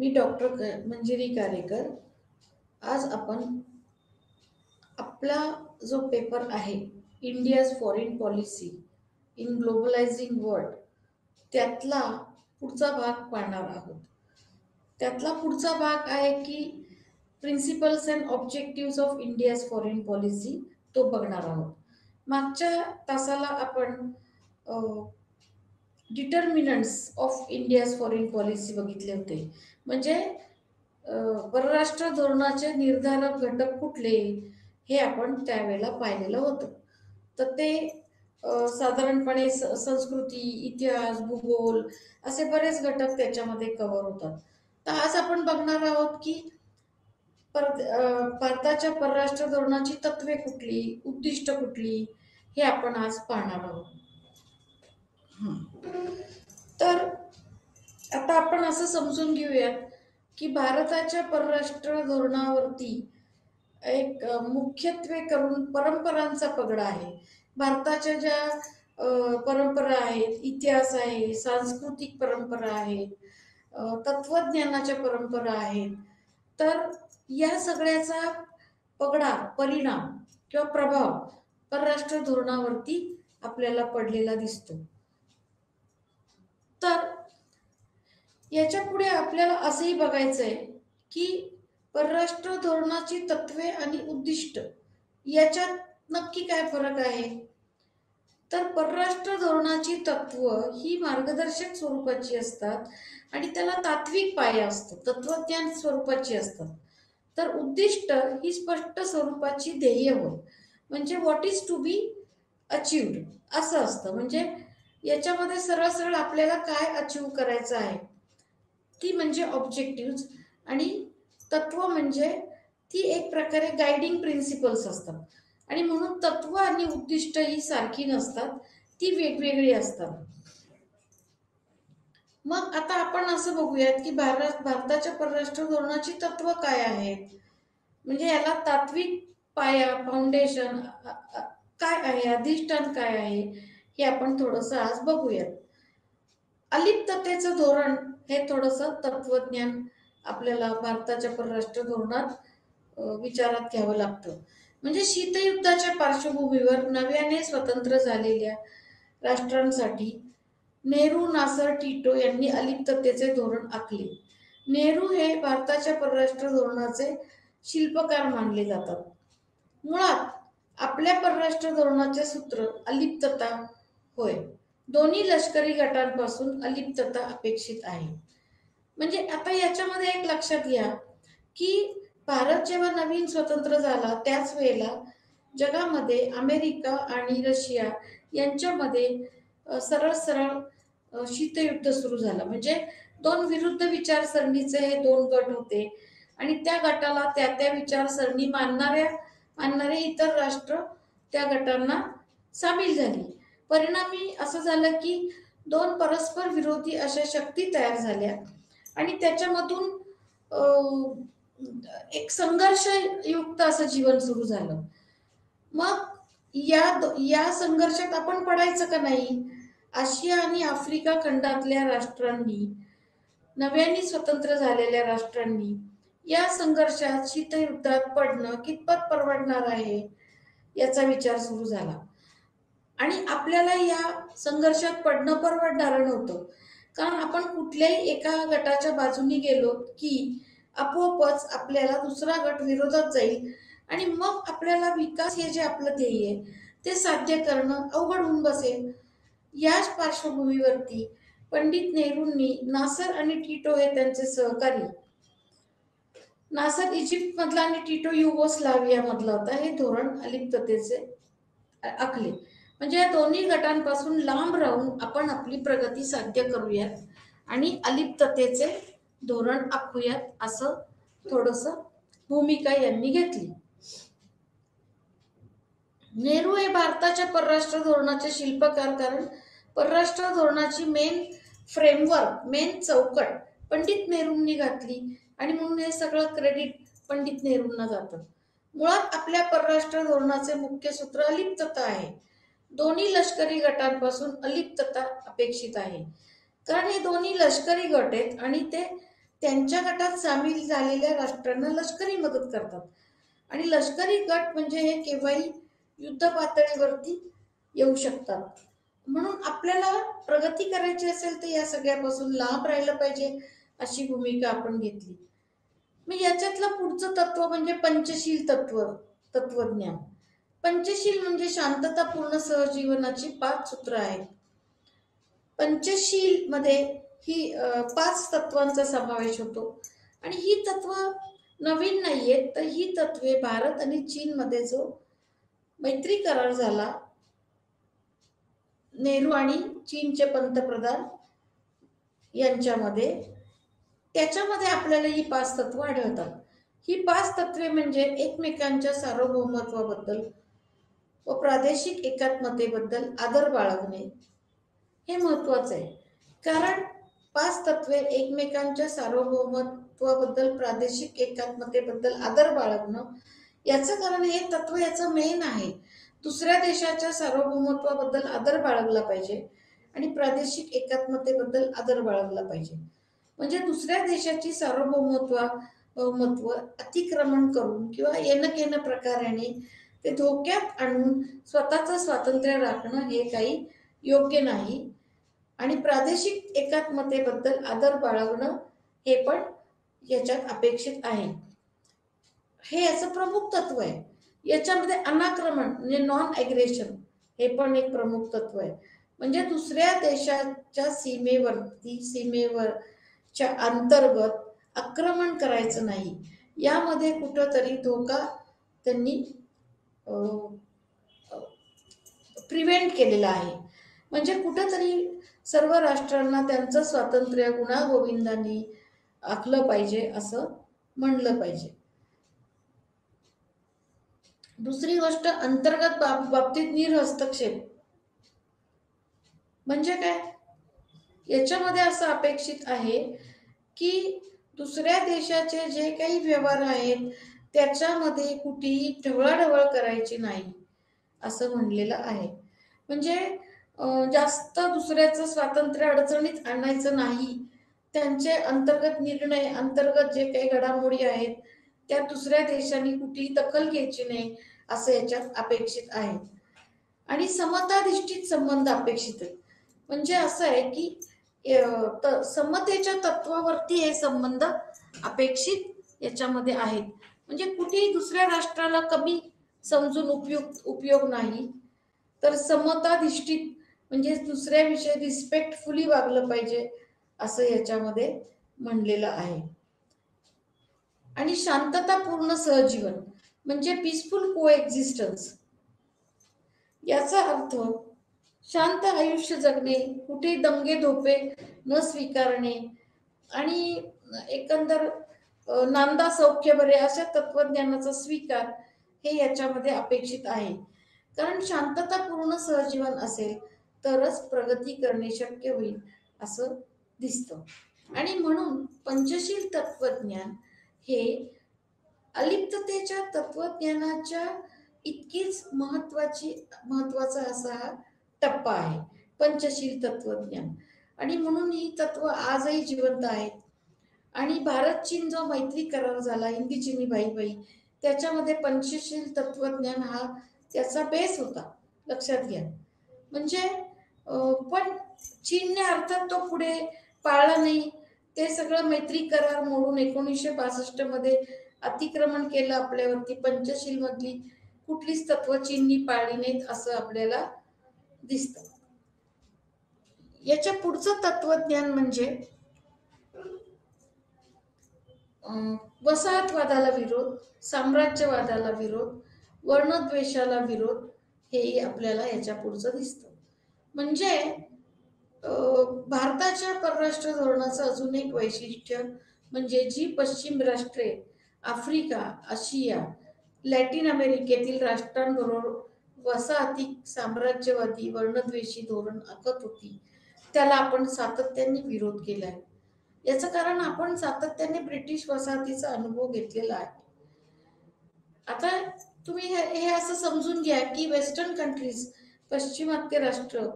मी doctor Manjiri Karekar. आज आपण आपला जो पेपर आहे, India's foreign policy in globalising world, त्यातला पुढचा भाग पाहणार आहोत. त्यातला पुढचा भाग आहे की principles and objectives of India's foreign policy, तो बघणार आहोत. मागच्या तासाला आपण determinants of India's foreign policy बघितले होते. म्हणजे परराष्ट्र धोरणाचे निर्धारक घटक कुठले, हे आपण त्यावेळेला पाहिलेलं होतं. तर ते साधारणपणे संस्कृती, इतिहास, भूगोल असे बरेच घटक त्याच्यामध्ये कव्हर होतात. तर आज आपण बघणार आहोत की भारताच्या परराष्ट्र धोरणाची तत्वे कुठली, उद्दिष्ट कुठली, हे आपण आज पाहणार आहोत. तर आता आपण असं समजून घेऊयात की भारताच्या परराष्ट्र धोरणावरती एक मुख्यत्वे करून परंपरांचा पगडा आहे. भारताच्या ज्या परंपरा आहेत, इतिहास आहे, सांस्कृतिक परंपरा आहेत, तत्वज्ञानाच्या परंपरा आहेत, तर या सगळ्याचा पगडा, परिणाम किंवा प्रभाव परराष्ट्र धोरणावरती आपल्याला पडलेला दिसतो. तर याच्या पुढे आपल्याला असंही बघायचं आहे की परराष्ट्र धोरणाची तत्वे आणि उद्दिष्ट याच्यात नक्की काय फरक आहे. तर परराष्ट्र धोरणाची तत्व ही मार्गदर्शक स्वरूपाची असतात आणि त्याला तात्विक पाया असतो, तत्वज्ञान स्वरूपाची असतात. तर उद्दिष्ट ही स्पष्ट स्वरूपाची ध्येय होय, म्हणजे what is to be achieved असं असतं. म्हणजे याच्यामध्ये सरळ सरळ आपल्याला काय अचीव करायचं आहे, ती म्हणजे ऑब्जेक्टिव्ह, आणि तत्व म्हणजे ती एक प्रकारे गायडिंग प्रिन्सिपल्स असतात. आणि म्हणून तत्व आणि उद्दिष्ट ही सारखी नसतात, ती वेगवेगळी असतात. मग आता आपण असं बघूयात की भारताच्या परराष्ट्र धोरणाची तत्व काय आहेत. म्हणजे याला तात्विक पाया, फाउंडेशन काय आहे, अधिष्ठान काय आहे, हे आपण थोडंसं आज बघूयात. अलिप्ततेचं धोरण हे थोडंसं तत्वज्ञान आपल्याला भारताच्या परराष्ट्र धोरणात विचारात घ्यावं लागतं. म्हणजे शीतयुद्धाच्या पार्श्वभूमीवर नव्याने स्वतंत्र झालेल्या राष्ट्रांसाठी नेहरू, नासर, टिटो यांनी अलिप्ततेचे धोरण आखले. नेहरू हे भारताच्या परराष्ट्र धोरणाचे शिल्पकार मानले जातात. मुळात आपल्या परराष्ट्र धोरणाचे सूत्र अलिप्तता होय. दोन्ही लष्करी गटांपासून अलिप्तता अपेक्षित आहे. म्हणजे आता याच्यामध्ये एक लक्षात घ्या की भारत जेव्हा नवीन स्वतंत्र झाला त्याच वेळेला जगामध्ये अमेरिका आणि रशिया यांच्यामध्ये सरळ सरळ शीतयुद्ध सुरू झालं. म्हणजे दोन विरुद्ध विचारसरणीचे हे दोन गट होते आणि त्या गटाला त्या विचारसरणी मानणारे इतर राष्ट्र त्या गटांना सामील झाली. परिणामी असं झालं की दोन परस्पर विरोधी अशा शक्ती तयार झाल्या आणि त्याच्यामधून एक संघर्षयुक्त असं जीवन सुरू झालं. मग या संघर्षात आपण पडायचं का नाही. आशिया आणि आफ्रिका खंडातल्या राष्ट्रांनी, नव्याने स्वतंत्र झालेल्या राष्ट्रांनी या संघर्षात, शीतयुद्धात पडणं कितपत परवडणार आहे याचा विचार सुरू झाला. आणि आपल्याला या संघर्षात पडणं परवडणारं नव्हतं, कारण आपण कुठल्याही एका गटाच्या बाजूनी गेलो की आपोआपच आपल्याला दुसरा गट विरोधात जाईल आणि मग आपल्याला विकास हे जे आपलं ध्येय आहे ते साध्य करणं अवघड होऊन बसेल. याच पार्श्वभूमीवरती पंडित नेहरूंनी नासर आणि टिटो हे त्यांचे सहकारी, नासर इजिप्त मधला आणि टिटो युगोस्लाविया मधला होता, हे धोरण अलिप्ततेचे आखले. म्हणजे या दोन्ही गटांपासून लांब राहून आपण आपली प्रगती साध्य करूयात आणि अलिप्ततेचे धोरण आखूयात, असं थोडंसं भूमिका यांनी घेतली. नेहरू हे भारताच्या परराष्ट्र धोरणाचे शिल्पकार, कारण परराष्ट्र धोरणाची मेन फ्रेमवर्क, मेन चौकट पंडित नेहरूंनी घातली आणि म्हणून हे सगळं क्रेडिट पंडित नेहरूंना जातं. मुळात आपल्या परराष्ट्र धोरणाचे मुख्य सूत्र अलिप्तता आहे. दोन्ही लष्करी गटांपासून अलिप्तता अपेक्षित आहे, कारण हे दोन्ही लष्करी गट आहेत आणि ते त्यांच्या गटात सामील झालेल्या राष्ट्रांना लष्करी मदत करतात. आणि लष्करी गट म्हणजे हे केव्हाही युद्ध पातळीवरती येऊ शकतात. म्हणून आपल्याला प्रगती करायची असेल तर या सगळ्यापासून लांब राहिलं पाहिजे, अशी भूमिका आपण घेतली. मग याच्यातलं पुढचं तत्व म्हणजे पंचशील तत्वज्ञान. पंचशील म्हणजे शांततापूर्ण सहजीवनाची 5 सूत्र आहेत. पंचशील मध्ये ही 5 तत्वांचा समावेश होतो. आणि ही तत्व नवीन नाहीये, तर ही तत्वे भारत आणि चीन मध्ये जो मैत्री करार झाला, नेहरू आणि चीनचे पंतप्रधान यांच्यामध्ये, त्याच्यामध्ये आपल्याला ही 5 तत्व आढळतात. ही 5 तत्वे म्हणजे एकमेकांच्या सार्वभौमत्वाबद्दल व प्रादेशिक एकात्मतेबद्दल आदर बाळगणे, हे महत्वाचं आहे. कारण 5 तत्वे एकमेकांच्या सार्वभौमत्वाबद्दल, प्रादेशिक एकात्मतेबद्दल आदर बाळगणं, याचं कारण हे तत्व याचं मेन आहे. दुसऱ्या देशाच्या सार्वभौमत्वाबद्दल आदर बाळगला पाहिजे आणि प्रादेशिक एकात्मतेबद्दल आदर बाळगला पाहिजे. म्हणजे दुसऱ्या देशाची सार्वभौमत्व अतिक्रमण करून किंवा येणं प्रकाराने ते धोक्यात आणून स्वतःचं स्वातंत्र्य राखणं हे काही योग्य नाही. आणि प्रादेशिक एकात्मतेबद्दल आदर बाळगणं हे पण याच्यात अपेक्षित आहे. हे याचं प्रमुख तत्व आहे. याच्यामध्ये अनाक्रमण म्हणजे नॉन ॲग्रेशन हे पण एक प्रमुख तत्व आहे. म्हणजे दुसऱ्या देशाच्या सीमेवरच्या अंतर्गत आक्रमण करायचं नाही. यामध्ये कुठंतरी धोका त्यांनी प्रिव्हेंट केलेला आहे. म्हणजे कुठंतरी सर्व राष्ट्रांना त्यांचं स्वातंत्र्य गुण्यागोविंदांनी आखलं पाहिजे असं म्हणलं पाहिजे. दुसरी गोष्ट, अंतर्गत बाबतीत निरहस्तक्षेप म्हणजे काय? याच्यामध्ये असं अपेक्षित आहे की दुसऱ्या देशाचे जे काही व्यवहार आहेत त्याच्यामध्ये कुठेही ढवळाढवळ करायची नाही असं म्हणलेलं आहे. म्हणजे जास्त दुसऱ्याचं स्वातंत्र्य अडचणीत आणायचं नाही. त्यांचे अंतर्गत निर्णय, अंतर्गत जे काही घडामोडी आहेत त्या दुसऱ्या देशांनी कुठेही दखल घ्यायची नाही असं याच्यात अपेक्षित आहे. आणि समताधिष्ठित संबंध अपेक्षित आहे. म्हणजे असं आहे की समतेच्या तत्वावरती हे संबंध अपेक्षित याच्यामध्ये आहेत. म्हणजे कुठेही दुसऱ्या राष्ट्राला कमी समजून उपयोग नाही, तर समताधिष्ठित म्हणजे दुसऱ्याविषयी रिस्पेक्टफुली वागलं पाहिजे असं याच्यामध्ये म्हणलेलं आहे. आणि शांततापूर्ण सहजीवन म्हणजे पीसफुल कोएक्झिस्टन्स, याचा अर्थ शांत आयुष्य जगणे, कुठे दंगे धोपे न स्वीकारणे आणि एकंदर नांदा सौख्य बरे अशा तत्वज्ञानाचा स्वीकार हे याच्यामध्ये अपेक्षित आहे. कारण शांततापूर्ण सहजीवन असेल तरच प्रगती करणे शक्य होईल असं दिसतं. आणि म्हणून पंचशील तत्वज्ञान हे अलिप्ततेच्या तत्वज्ञानाच्या इतकीच महत्वाचा असा हा टप्पा आहे पंचशील तत्वज्ञान. आणि म्हणून ही तत्व आजही जिवंत आहेत. आणि भारत चीन जो मैत्री करार झाला हिंदी चिनी भाई त्याच्यामध्ये पंचशील तत्वज्ञान हा त्याचा बेस होता, लक्षात घ्या. म्हणजे पण चीनने अर्थात तो पुढे पाळला नाही. ते सगळं मैत्री करार मोडून 1962 मध्ये अतिक्रमण केलं आपल्यावरती. पंचशील मधली कुठलीच तत्व चीननी पाळली नाहीत असं आपल्याला दिसतं. याच्या पुढचं तत्वज्ञान म्हणजे वसाहतवादाला विरोध, साम्राज्यवादाला विरोध, वर्णद्वेषाला विरोध, हेही आपल्याला याच्या पुढचं दिसतं. म्हणजे भारताच्या परराष्ट्र धोरणाचं अजून एक वैशिष्ट्य म्हणजे जी पश्चिम राष्ट्रे आफ्रिका, आशिया, लॅटिन अमेरिकेतील राष्ट्रांबरोबर वसाहती, साम्राज्यवादी, वर्णद्वेषी धोरण आखत होती त्याला आपण सातत्याने विरोध केला आहे. याचं कारण आपण सातत्याने ब्रिटिश वसाहतीचा अनुभव घेतलेला आहे. आता तुम्ही हे असं समजून घ्या की वेस्टर्न कंट्रीज, पश्चिमात्य राष्ट्र,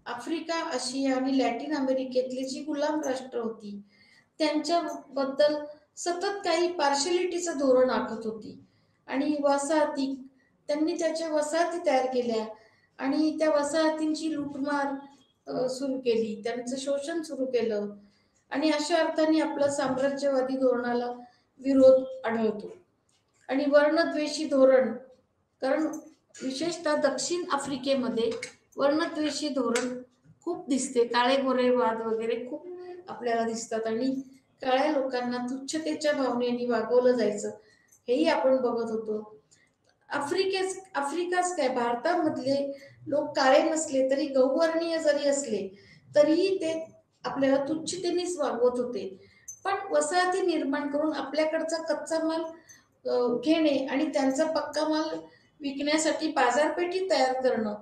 आफ्रिका, आशिया आणि लॅटिन अमेरिकेतली जी गुलाम राष्ट्र होती त्यांच्याबद्दल सतत काही पार्शलिटीचं धोरण आखत होती. आणि वसाहती, त्यांनी त्याच्या वसाहती तयार केल्या आणि त्या वसाहतींची लूटमार सुरू केली, त्यांचं शोषण सुरू केलं. आणि अशा अर्थाने आपला साम्राज्यवादी धोरणाला विरोध आढळतो. आणि वर्णद्वेषी धोरण, कारण विशेषतः दक्षिण आफ्रिकेमध्ये वर्णद्वेषी धोरण खूप दिसते. काळे गोरे वाद वगैरे खूप आपल्याला दिसतात आणि काळ्या लोकांना तुच्छतेच्या भावनेने वागवलं जायचं, हेही आपण बघत होतो. आफ्रिकाच काय, भारतामधले लोक काळे नसले तरी गौवर्णीय जरी असले तरीही ते आपल्याला तुच्छतेनेच वागवत होते. पण वसाहती निर्माण करून आपल्याकडचा कच्चा माल घेणे आणि त्यांचा पक्का माल विकण्यासाठी बाजारपेठी तयार करणं,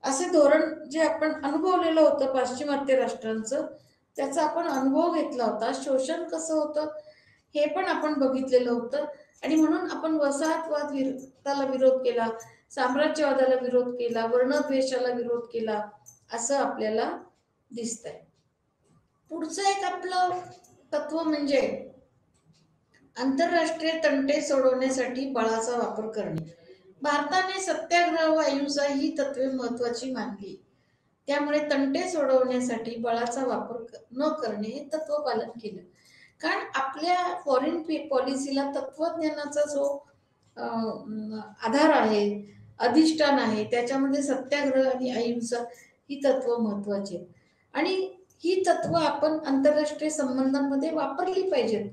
असे धोरण जे आपण अनुभवलेलं होतं पाश्चिमात्य राष्ट्रांचं, त्याचा आपण अनुभव घेतला होता. शोषण कसं होतं हे पण आपण बघितलेलं होतं. आणि म्हणून आपण वसाहतवादाला विरोध केला, साम्राज्यवादाला विरोध केला, वर्णद्वेषाला विरोध केला, असं आपल्याला दिसतंय. पुढचं एक आपलं तत्व म्हणजे आंतरराष्ट्रीय तंटे सोडवण्यासाठी बळाचा वापर करणे. भारताने सत्याग्रह व अहिंसा ही तत्वे महत्वाची मानली, त्यामुळे तंटे सोडवण्यासाठी बळाचा वापर न करणे हे तत्व पालन केलं. कारण आपल्या फॉरेन पॉलिसीला तत्वज्ञानाचा जो आधार आहे, अधिष्ठान आहे, त्याच्यामध्ये सत्याग्रह आणि अहिंसा ही तत्व महत्वाची आहेत. आणि ही तत्व आपण आंतरराष्ट्रीय संबंधांमध्ये वापरली पाहिजेत,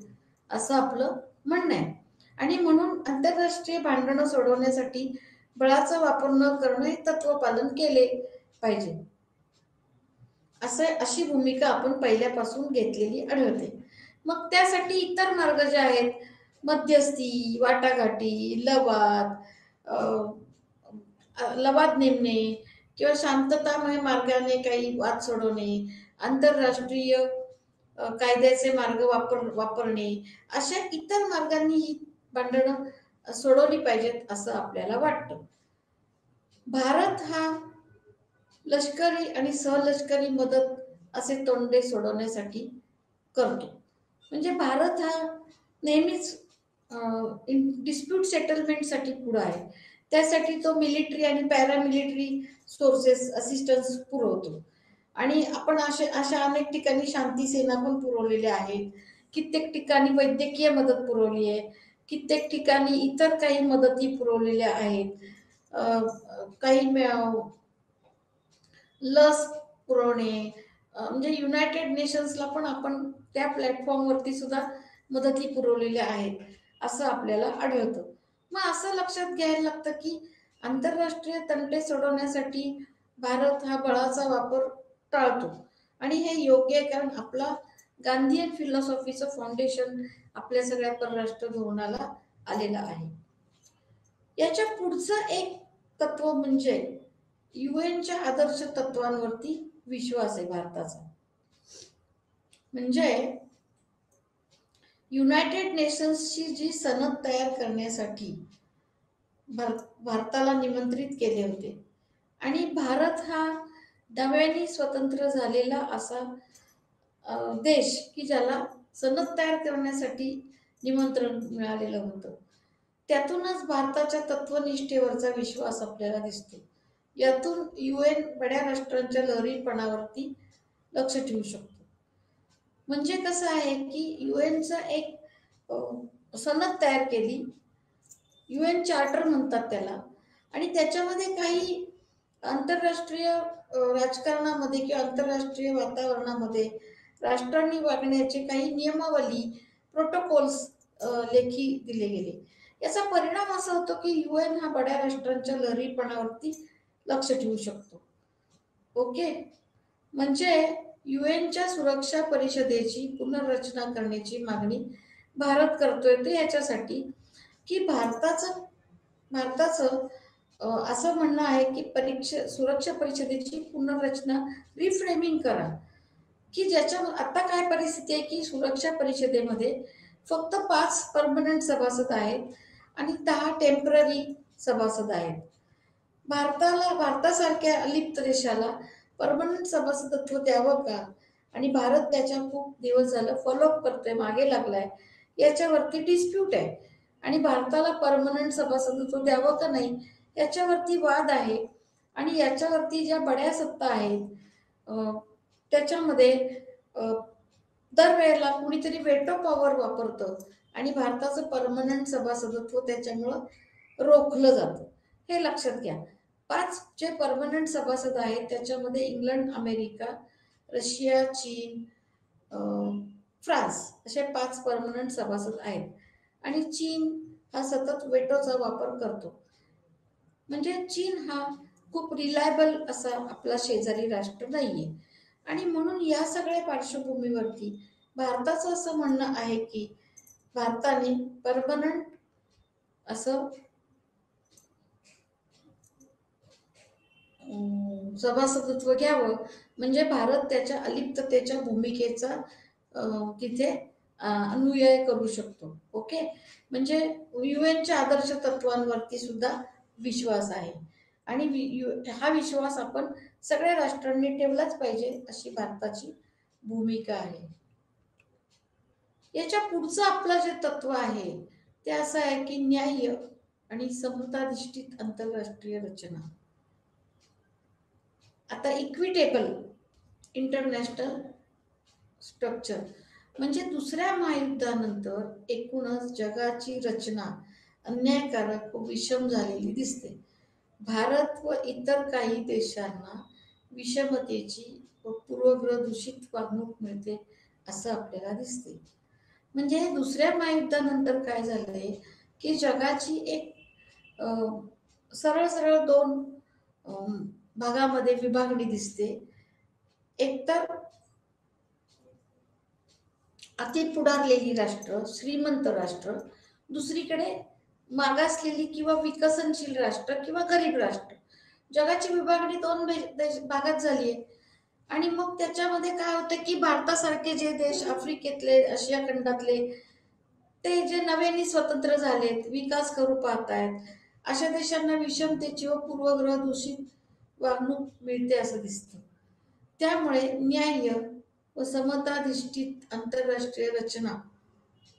असं आपलं म्हणणं आहे. आणि म्हणून आंतरराष्ट्रीय भांडणं सोडवण्यासाठी बळाचा वापर न करणं हे तत्व पालन केले पाहिजे, अशी भूमिका आपण पहिल्यापासून घेतलेली आढळते. मग त्यासाठी इतर मार्ग जे आहेत, मध्यस्थी, वाटाघाटी, लवाद नेमणे किंवा शांततामय मार्गाने काही वाद सोडवणे, आंतरराष्ट्रीय कायद्याचे मार्ग वापरणे, अशा इतर मार्गांनी ही भांडणं सोडवली पाहिजेत असं आपल्याला वाटतं. भारत हा लष्करी आणि सहलष्करी मदत असे तोंडे सोडवण्यासाठी करतो. म्हणजे भारत हा नेहमीच डिस्प्यूट सेटलमेंटसाठी पुढे आहे. त्यासाठी तो मिलिटरी आणि पॅरामिलिटरी सोर्सेस असिस्टन्स पुरवतो. आणि आपण अशा अनेक ठिकाणी शांती सेना पण पुरवलेल्या आहेत, कित्येक ठिकाणी वैद्यकीय मदत पुरवली आहे, कित्येक ठिकाणी इतर काही मदती पुरवलेल्या आहेत. काही लस पुरवणे, म्हणजे युनायटेड नेशन्सला पण आपण त्या प्लॅटफॉर्मवरती सुद्धा मदती पुरवलेल्या आहेत असं आपल्याला आढळतं. मग असं लक्षात घ्यायला लागतं की आंतरराष्ट्रीय तंटे सोडवण्यासाठी भारत हा बळाचा वापर टाळतो. आणि हे योग्य आहे, कारण आपला गांधीयन फिलॉसॉफीचं फाउंडेशन आपल्या सगळ्या परराष्ट्र धोरणाला आलेलं आहे. याच्या पुढचं एक तत्व म्हणजे युएनच्या आदर्श तत्वांवरती विश्वास आहे भारताचा. म्हणजे युनायटेड नेशन्सची जी सनद तयार करण्यासाठी भारताला निमंत्रित केले होते आणि भारत हा नव्याने स्वतंत्र झालेला असा देश की ज्याला सनद तयार करण्यासाठी निमंत्रण मिळालेलं होतं, त्यातूनच भारताच्या तत्वनिष्ठेवरचा विश्वास आपल्याला दिसतो. यातून UN बड्या राष्ट्रांच्या लहरीपणावरती लक्ष ठेवू शकतो. म्हणजे कसं आहे की युएनचा एक सनद तयार केली, UN चार्टर म्हणतात त्याला, आणि त्याच्यामध्ये काही आंतरराष्ट्रीय राजकारणामध्ये किंवा आंतरराष्ट्रीय वातावरणामध्ये राष्ट्रांनी वागण्याचे काही नियमावली, प्रोटोकॉल्स लेखी दिले गेले. याचा परिणाम असा होतो की UN हा बड्या राष्ट्रांच्या लहरीपणावरती लक्ष ठेवू शकतो. ओके, म्हणजे युएनच्या सुरक्षा परिषदेची पुनर्रचना करण्याची मागणी भारत करतोय. ते याच्यासाठी की भारताचं असं म्हणणं आहे की सुरक्षा परिषदेची पुनर्रचना, रिफ्रेमिंग करा. की ज्याच्या आता काय परिस्थिती आहे की सुरक्षा परिषदेमध्ये फक्त 5 परमनंट सभासद आहेत आणि 10 टेम्पररी सभासद आहेत. भारतासारख्या अलिप्त देशाला परमनंट सभासदत्व द्यावं का, आणि भारत त्याच्या खूप दिवस झालं फॉलोअप करतोय, मागे लागलाय. याच्यावरती डिस्प्यूट आहे आणि भारताला परमनंट सभासदत्व द्यावं का नाही याच्यावरती वाद आहे. आणि याच्यावरती ज्या बड्या सत्ता आहेत त्याच्यामध्ये दरवेळेला कुणीतरी वेटो पॉवर वापरतं आणि भारताचं परमनंट सभासदत्व त्याच्यामुळं रोखलं जातं. हे लक्षात घ्या. 5 जे परमनंट सभासद आहेत त्याच्यामध्ये इंग्लंड, अमेरिका, रशिया, चीन, फ्रान्स असे 5 परमनंट सभासद आहेत. आणि चीन हा सतत वेटोचा वापर करतो. म्हणजे चीन हा खूप रिलायबल असा आपला शेजारी राष्ट्र नाहीये. आणि म्हणून या सगळ्या पार्श्वभूमीवरती भारताचं असं म्हणणं आहे की भारताने परमनंट असं सभासदत्व घ्यावं, म्हणजे भारत त्याच्या अलिप्ततेच्या भूमिकेचा तिथे अनुयाय करू शकतो. ओके, म्हणजे युएनच्या आदर्श तत्वांवरती सुद्धा विश्वास आहे आणि हा विश्वास आपण सगळ्या राष्ट्रांनी ठेवलाच पाहिजे अशी भारताची भूमिका आहे. याच्या पुढचं आपलं जे तत्व आहे ते असं आहे की न्याय्य आणि समताधिष्ठित आंतरराष्ट्रीय रचना. आता इक्विटेबल इंटरनॅशनल स्ट्रक्चर म्हणजे दुसऱ्या महायुद्धानंतर एकूणच जगाची रचना अन्यायकारक व विषम झालेली दिसते. भारत व इतर काही देशांना विषमतेची व पूर्वग्रह दूषित वागणूक मिळते असं आपल्याला दिसते. म्हणजे दुसऱ्या महायुद्धानंतर काय झालंय की जगाची एक सरळ सरळ 2 भागामध्ये विभागणी दिसते. एकतर अति पुढारलेली राष्ट्र, श्रीमंत राष्ट्र, दुसरीकडे मागासलेली किंवा विकसनशील राष्ट्र किंवा गरीब राष्ट्र. जगाची विभागणी 2 भागात झाली आहे. आणि मग त्याच्यामध्ये काय होतं की भारतासारखे जे देश आफ्रिकेतले, आशिया खंडातले ते जे नव्याने स्वतंत्र झालेत, विकास करू पाहतायत, अशा देशांना विषमतेची व पूर्वग्रह दूषित वागणूक मिळते असं दिसतं. त्यामुळे न्याय्य व समताधिष्ठित आंतरराष्ट्रीय रचना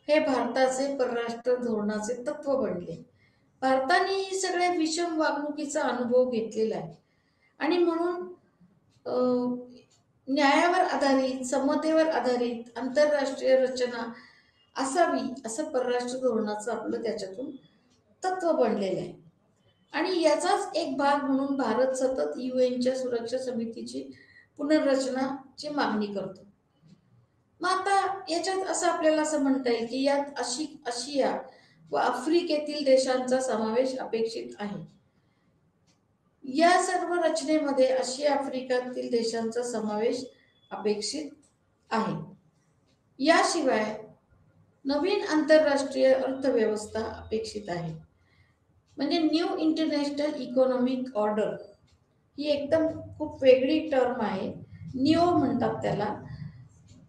हे भारताचे परराष्ट्र धोरणाचे तत्व बनले. भारताने ही सगळ्या विषम वागणुकीचा अनुभव घेतलेला आहे आणि म्हणून न्यायावर आधारित, समतेवर आधारित आंतरराष्ट्रीय रचना असावी असं परराष्ट्र धोरणाचं आपलं त्याच्यातून तत्व बनलेलं आहे. आणि याचाच एक भाग म्हणून भारत सतत युएनच्या सुरक्षा समितीची पुनर्रचनाची मागणी करतो. मग आता याच्यात असं आपल्याला असं म्हणता येईल की यात आशिया व आफ्रिकेतील देशांचा समावेश अपेक्षित आहे. या सर्व रचनेमध्ये आशिया आफ्रिकेतील देशांचा समावेश अपेक्षित आहे. याशिवाय नवीन आंतरराष्ट्रीय अर्थव्यवस्था अपेक्षित आहे. म्हणजे न्यू इंटरनॅशनल इकॉनॉमिक ऑर्डर ही एकदम खूप वेगळी टर्म आहे, निओ म्हणतात त्याला.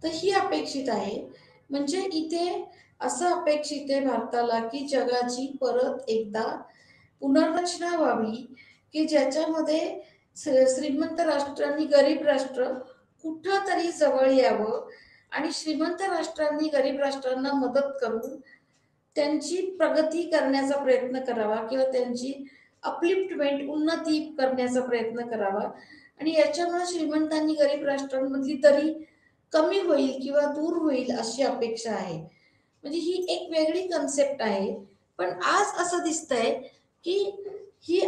तर ही अपेक्षित आहे. म्हणजे इथे असं अपेक्षित आहे भारताला की जगाची परत एकदा पुनर्रचना व्हावी की ज्याच्यामध्ये श्रीमंत राष्ट्र आणि गरीब राष्ट्र कुठं तरी जवळ यावं आणि श्रीमंत राष्ट्रांनी गरीब राष्ट्रांना मदत करून त्यांची प्रगती करण्याचा प्रयत्न करावा किंवा त्यांची अपलिफ्टमेंट, उन्नती करण्याचा प्रयत्न करावा. आणि याच्यामुळे श्रीमंतांनी गरीब राष्ट्रांमधली तरी कमी होईल किंवा दूर होईल अशी अपेक्षा आहे. म्हणजे ही एक वेगळी कन्सेप्ट आहे. पण आज असं दिसतंय की ही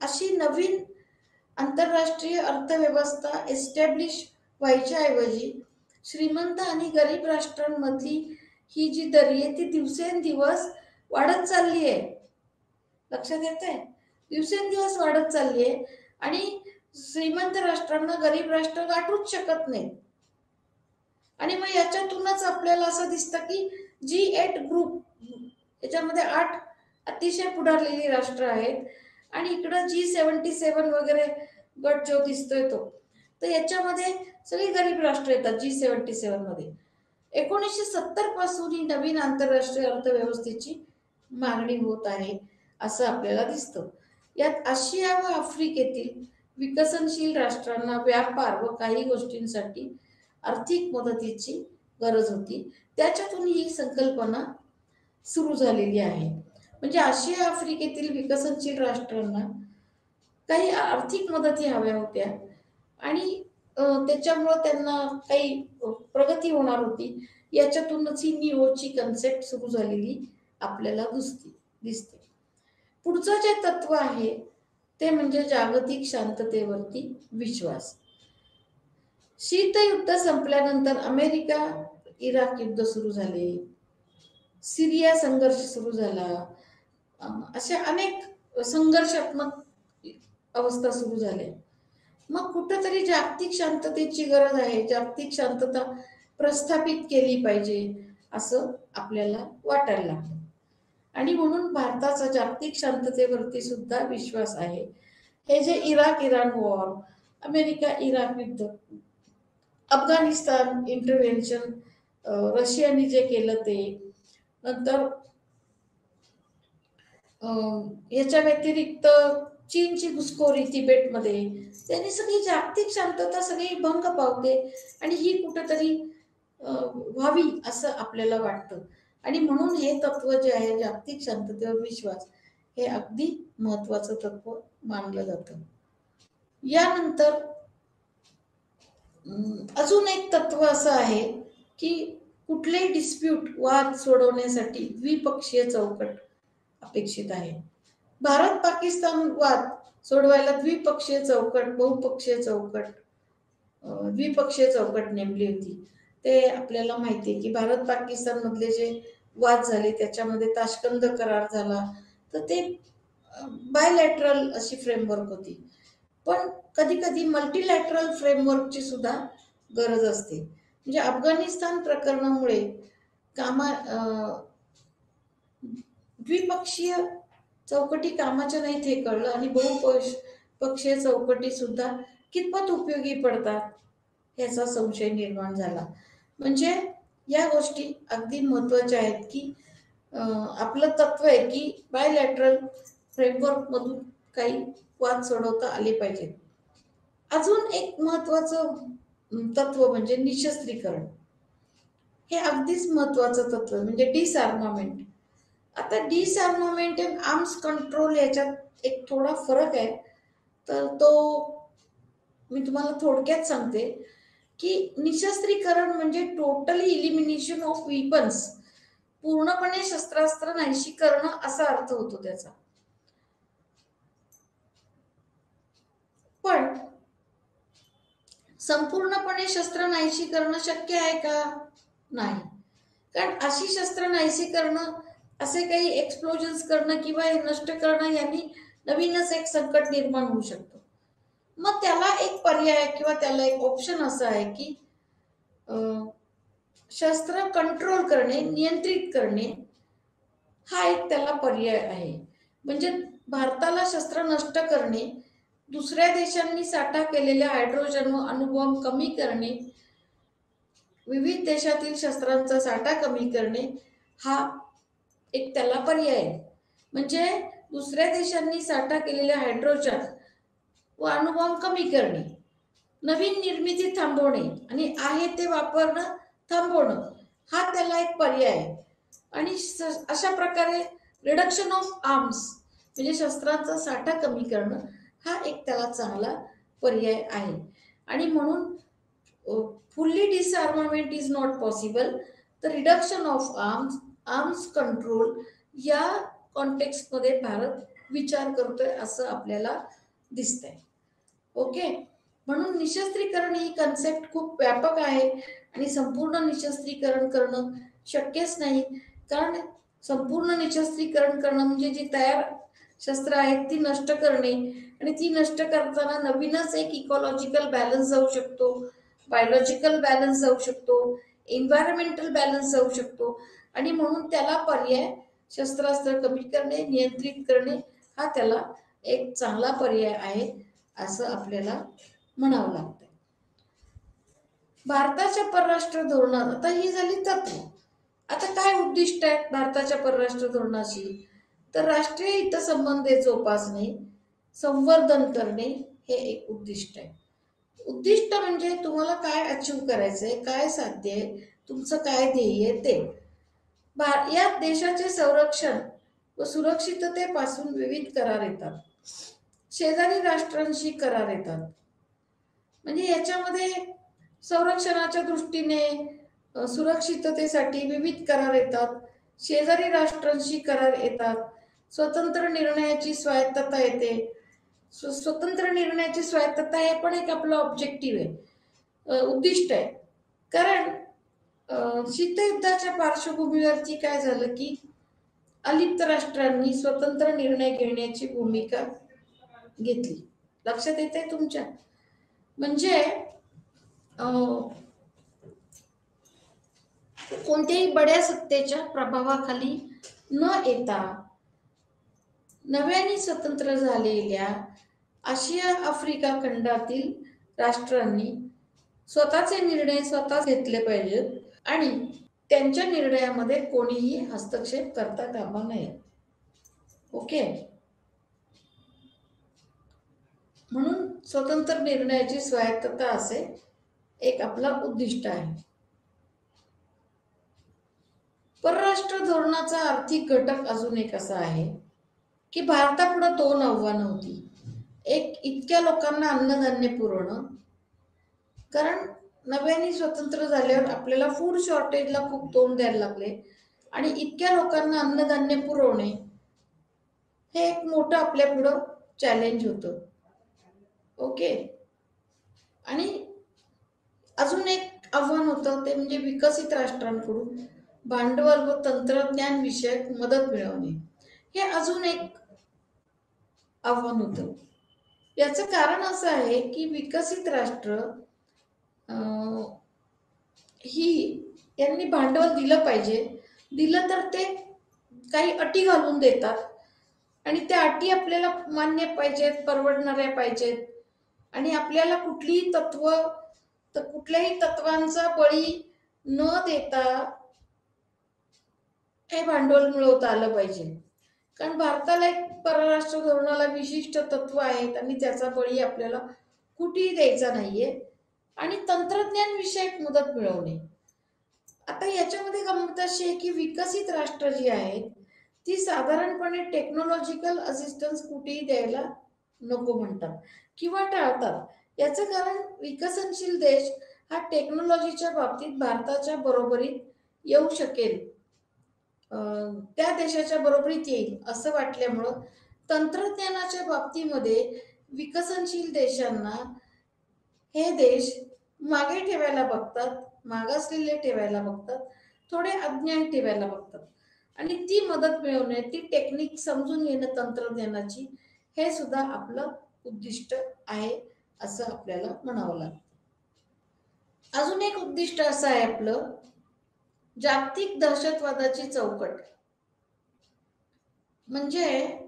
अशी नवीन आंतरराष्ट्रीय अर्थव्यवस्था एस्टॅब्लिश व्हायच्या ऐवजी श्रीमंत आणि गरीब राष्ट्रांमधली ही जी दरी आहे ती दिवसेंदिवस वाढत चालली आहे. लक्षात येत आहे? दिवसेंदिवस वाढत चालली आहे आणि श्रीमंत राष्ट्रांना गरीब राष्ट्र गाठूच शकत नाही. आणि मग याच्यातूनच आपल्याला असं दिसतं की G8 ग्रुप याच्यामध्ये 8 अतिशय पुढारलेली राष्ट्र आहेत आणि इकडं G77 वगैरे गट जो दिसतोय तो, तर याच्यामध्ये सगळी गरीब राष्ट्र येतात G77 मध्ये. 1970 पासून ही नवीन आंतरराष्ट्रीय अर्थव्यवस्थेची मागणी होत आहे असं आपल्याला दिसतं. यात आशिया व आफ्रिकेतील विकसनशील राष्ट्रांना व्यापार व काही गोष्टींसाठी आर्थिक मदतीची गरज होती. त्याच्यातून ही संकल्पना सुरू झालेली आहे. म्हणजे आशिया आफ्रिकेतील विकसनशील राष्ट्रांना काही आर्थिक मदती हव्या होत्या आणि त्याच्यामुळं त्यांना काही प्रगती होणार होती. याच्यातूनच ही निओची कन्सेप्ट सुरू झालेली आपल्याला दिसते. पुढचं जे तत्व आहे ते म्हणजे जागतिक शांततेवरती विश्वास. शीतयुद्ध संपल्यानंतर अमेरिका इराक युद्ध सुरू झाले, सिरिया संघर्ष सुरू झाला, अशा अनेक संघर्षात्मक अवस्था सुरू झाल्या. मग कुठंतरी जागतिक शांततेची गरज आहे, जागतिक शांतता प्रस्थापित केली पाहिजे असं आपल्याला वाटायला लागतं. आणि म्हणून भारताचा जागतिक शांततेवरती सुद्धा विश्वास आहे. हे जे इराण वॉर, अमेरिका इराक युद्ध, अफगाणिस्तान इंटरव्हेन्शन, रशियाने जे केलं ते, नंतर याच्या व्यतिरिक्त चीनची घुसखोरी तिबेटमध्ये, त्यांनी सगळी जागतिक शांतता सगळी भंग पावते आणि ही कुठेतरी व्हावी असं आपल्याला वाटतं. आणि म्हणून हे तत्व जे आहे जागतिक शांततेवर विश्वास हे अगदी महत्वाचं तत्व मानलं जातं. यानंतर अजून एक तत्व असं आहे की कुठलेही डिस्प्यूट वाद सोडवण्यासाठी द्विपक्षीय चौकट अपेक्षित आहे. भारत पाकिस्तान वाद सोडवायला द्विपक्षीय चौकट, बहुपक्षीय चौकट, द्विपक्षीय चौकट नेमली होती. ते आपल्याला माहिती आहे की भारत पाकिस्तान मधले जे वाद झाले त्याच्यामध्ये ताशकंद करार झाला, तर ते बायलॅटरल अशी फ्रेमवर्क होती. पण कधी कधी मल्टीलॅटरल फ्रेमवर्कची सुद्धा गरज असते. म्हणजे अफगाणिस्तान प्रकरणामुळे द्विपक्षीय चौकटी कामाच्या नाहीत हे कळलं आणि बहुपक्षीय चौकटी सुद्धा कितपत उपयोगी पडतात याचा संशय निर्माण झाला. म्हणजे या गोष्टी अगदी महत्वाच्या आहेत की आपलं तत्व आहे की बायलॅटरल फ्रेमवर्क मधून काही वाद सोडवता आले पाहिजेत. अजून एक महत्वाचं तत्व म्हणजे निशस्त्रीकरण. हे अगदीच महत्वाचं तत्व म्हणजे डिसआर्मामेंट. आता डिसआर्मामेंट आणि आर्म्स कंट्रोल याच्यात एक थोडा फरक आहे, तर तो मी तुम्हाला थोडक्यात सांगते की निशस्त्रीकरण म्हणजे टोटली इलिमिनेशन ऑफ वेपन्स, पूर्णपणे शस्त्रास्त्र नाहीशी करणं असा अर्थ होतो त्याचा. पण संपूर्णपणे शस्त्र नाहीशी करणं शक्य आहे का? नाही. कारण अशी शस्त्र नाहीशी करणं, असे काही एक्सप्लोजन्स करणं किंवा हे नष्ट करणं यांनी नवीनच एक संकट निर्माण होऊ शकतो. मग त्याला एक पर्याय किंवा त्याला एक ऑप्शन असं आहे की शस्त्र कंट्रोल करणे, नियंत्रित करणे हा एक त्याला पर्याय आहे. म्हणजे भारताला शस्त्र नष्ट करणे, दुसऱ्या देशांनी साठा केलेल्या हायड्रोजन व अणुबॉम्ब कमी करणे, विविध देशातील शस्त्रांचा साठा कमी करणे हा एक त्याला पर्याय आहे. म्हणजे दुसऱ्या देशांनी साठा केलेल्या हायड्रोजन व अणुबॉम्ब कमी करणे, नवीन निर्मिती थांबवणे आणि आहे ते वापरणं थांबवणं हा त्याला एक पर्याय आहे. आणि अशा प्रकारे रिडक्शन ऑफ आर्म्स म्हणजे शस्त्रांचा साठा कमी करणं हा एक त्याला चांगला पर्याय आहे. आणि म्हणून फुल्ली डिसआर्मामेंट इज नॉट पॉसिबल, तर रिडक्शन ऑफ आर्म्स कंट्रोल या कॉन्टेक्स्टमध्ये भारत विचार करतोय असं आपल्याला दिसतंय. ओके, म्हणून निशस्त्रीकरण ही कन्सेप्ट खूप व्यापक आहे आणि संपूर्ण निशस्त्रीकरण करणं शक्यच नाही. कारण संपूर्ण निशस्त्रीकरण करणं म्हणजे जी तयार शस्त्र आहेत ती नष्ट करणे, आणि ती नष्ट करताना नवीनच एक इकॉलॉजिकल बॅलन्स जाऊ शकतो, बायोलॉजिकल बॅलन्स जाऊ शकतो, एन्व्हायरमेंटल बॅलन्स जाऊ शकतो. आणि म्हणून त्याला पर्याय शस्त्रास्त्र कमी करणे, नियंत्रित करणे हा त्याला एक चांगला पर्याय आहे असं आपल्याला म्हणावं लागतं. भारताच्या परराष्ट्र धोरणात आता ही झाली तत्व. आता काय उद्दिष्ट आहेत भारताच्या परराष्ट्र धोरणाची? तर राष्ट्रीय हितसंबंध जोपासणे, संवर्धन करणे हे एक उद्दिष्ट आहे. उद्दिष्ट म्हणजे तुम्हाला काय अचीव करायचंय, काय साध्य आहे, तुमचं काय ध्येय आहे ते. या देशाचे संरक्षण व सुरक्षिततेपासून विविध करार येतात. शेजारी राष्ट्रांशी करार येतात. म्हणजे याच्यामध्ये संरक्षणाच्या दृष्टीने सुरक्षिततेसाठी विविध करार येतात. शेजारी राष्ट्रांशी करार येतात. स्वतंत्र निर्णयाची स्वायत्तता येते. स्वतंत्र निर्णयाची स्वायत्तता हे पण एक आपलं ऑब्जेक्टिव्ह आहे, उद्दिष्ट आहे. कारण शीतयुद्धाच्या पार्श्वभूमीवरती काय झालं की अलिप्त राष्ट्रांनी स्वतंत्र निर्णय घेण्याची भूमिका घेतली. लक्षात येते तुमच्या? म्हणजे कोणत्याही बड्या सत्तेच्या प्रभावाखाली न येता नव्याने स्वतंत्र झालेल्या आशिया आफ्रिका खंडातील राष्ट्रांनी स्वतःचे निर्णय स्वतः घेतले पाहिजेत आणि त्यांच्या निर्णयामध्ये कोणीही हस्तक्षेप करता कामा नये. ओके, म्हणून स्वतंत्र निर्णयाची स्वायत्तता असे एक आपला उद्दिष्ट आहे. परराष्ट्र धोरणाचा आर्थिक घटक अजून एक असा आहे की भारतापुढे दोन आव्हानं होती. एक, इतक्या लोकांना अन्नधान्य पुरवणं. कारण नव्याने स्वतंत्र झाल्यावर आपल्याला फूड शॉर्टेजला खूप तोंड द्यायला लागले आणि इतक्या लोकांना अन्नधान्य पुरवणे हे एक मोठं आपल्या पुढं चॅलेंज होतं. ओके, आणि अजून एक आव्हान होतं ते म्हणजे विकसित राष्ट्रांकडून भांडवल व तंत्रज्ञान विषयक मदत मिळवणे. हे अजून एक आव्हान होतं. याचं कारण असं आहे की विकसित राष्ट्र ही यांनी भांडवल दिलं पाहिजे. दिलं तर ते काही अटी घालून देतात आणि त्या अटी आपल्याला मान्य पाहिजेत, परवडणाऱ्या पाहिजेत आणि आपल्याला कुठल्याही तत्वांचा बळी न देता हे भांडवल मिळवता आलं पाहिजे. कारण भारताला एक परराष्ट्र धोरणाला विशिष्ट तत्व आहेत आणि त्याचा बळी आपल्याला कुठेही द्यायचा नाहीये. आणि तंत्रज्ञान विषयक मदत मिळवणे. आता याच्यामध्ये गंमत अशी आहे की विकसित राष्ट्र जी आहेत ती साधारणपणे टेक्नॉलॉजिकल असिस्टन्स कुठेही द्यायला नको म्हणतात किंवा टाळतात. याचं कारण विकसनशील देश हा टेक्नॉलॉजीच्या बाबतीत भारताच्या बरोबरीत येऊ शकेल, त्या देशाच्या बरोबरीत येईल असं वाटल्यामुळं तंत्रज्ञानाच्या बाबतीमध्ये विकसनशील देशांना हे देश मागे ठेवायला बघतात, मागासलेले ठेवायला बघतात, थोडे अज्ञान ठेवायला बघतात आणि ती मदत मिळवणे, ती टेक्निक समजून घेणं तंत्रज्ञानाची, हे सुद्धा आपलं उद्दिष्ट आहे असं आपल्याला म्हणावं लागतं. अजून एक उद्दिष्ट असं आहे आपलं, जागतिक दहशतवादाची चौकट. म्हणजे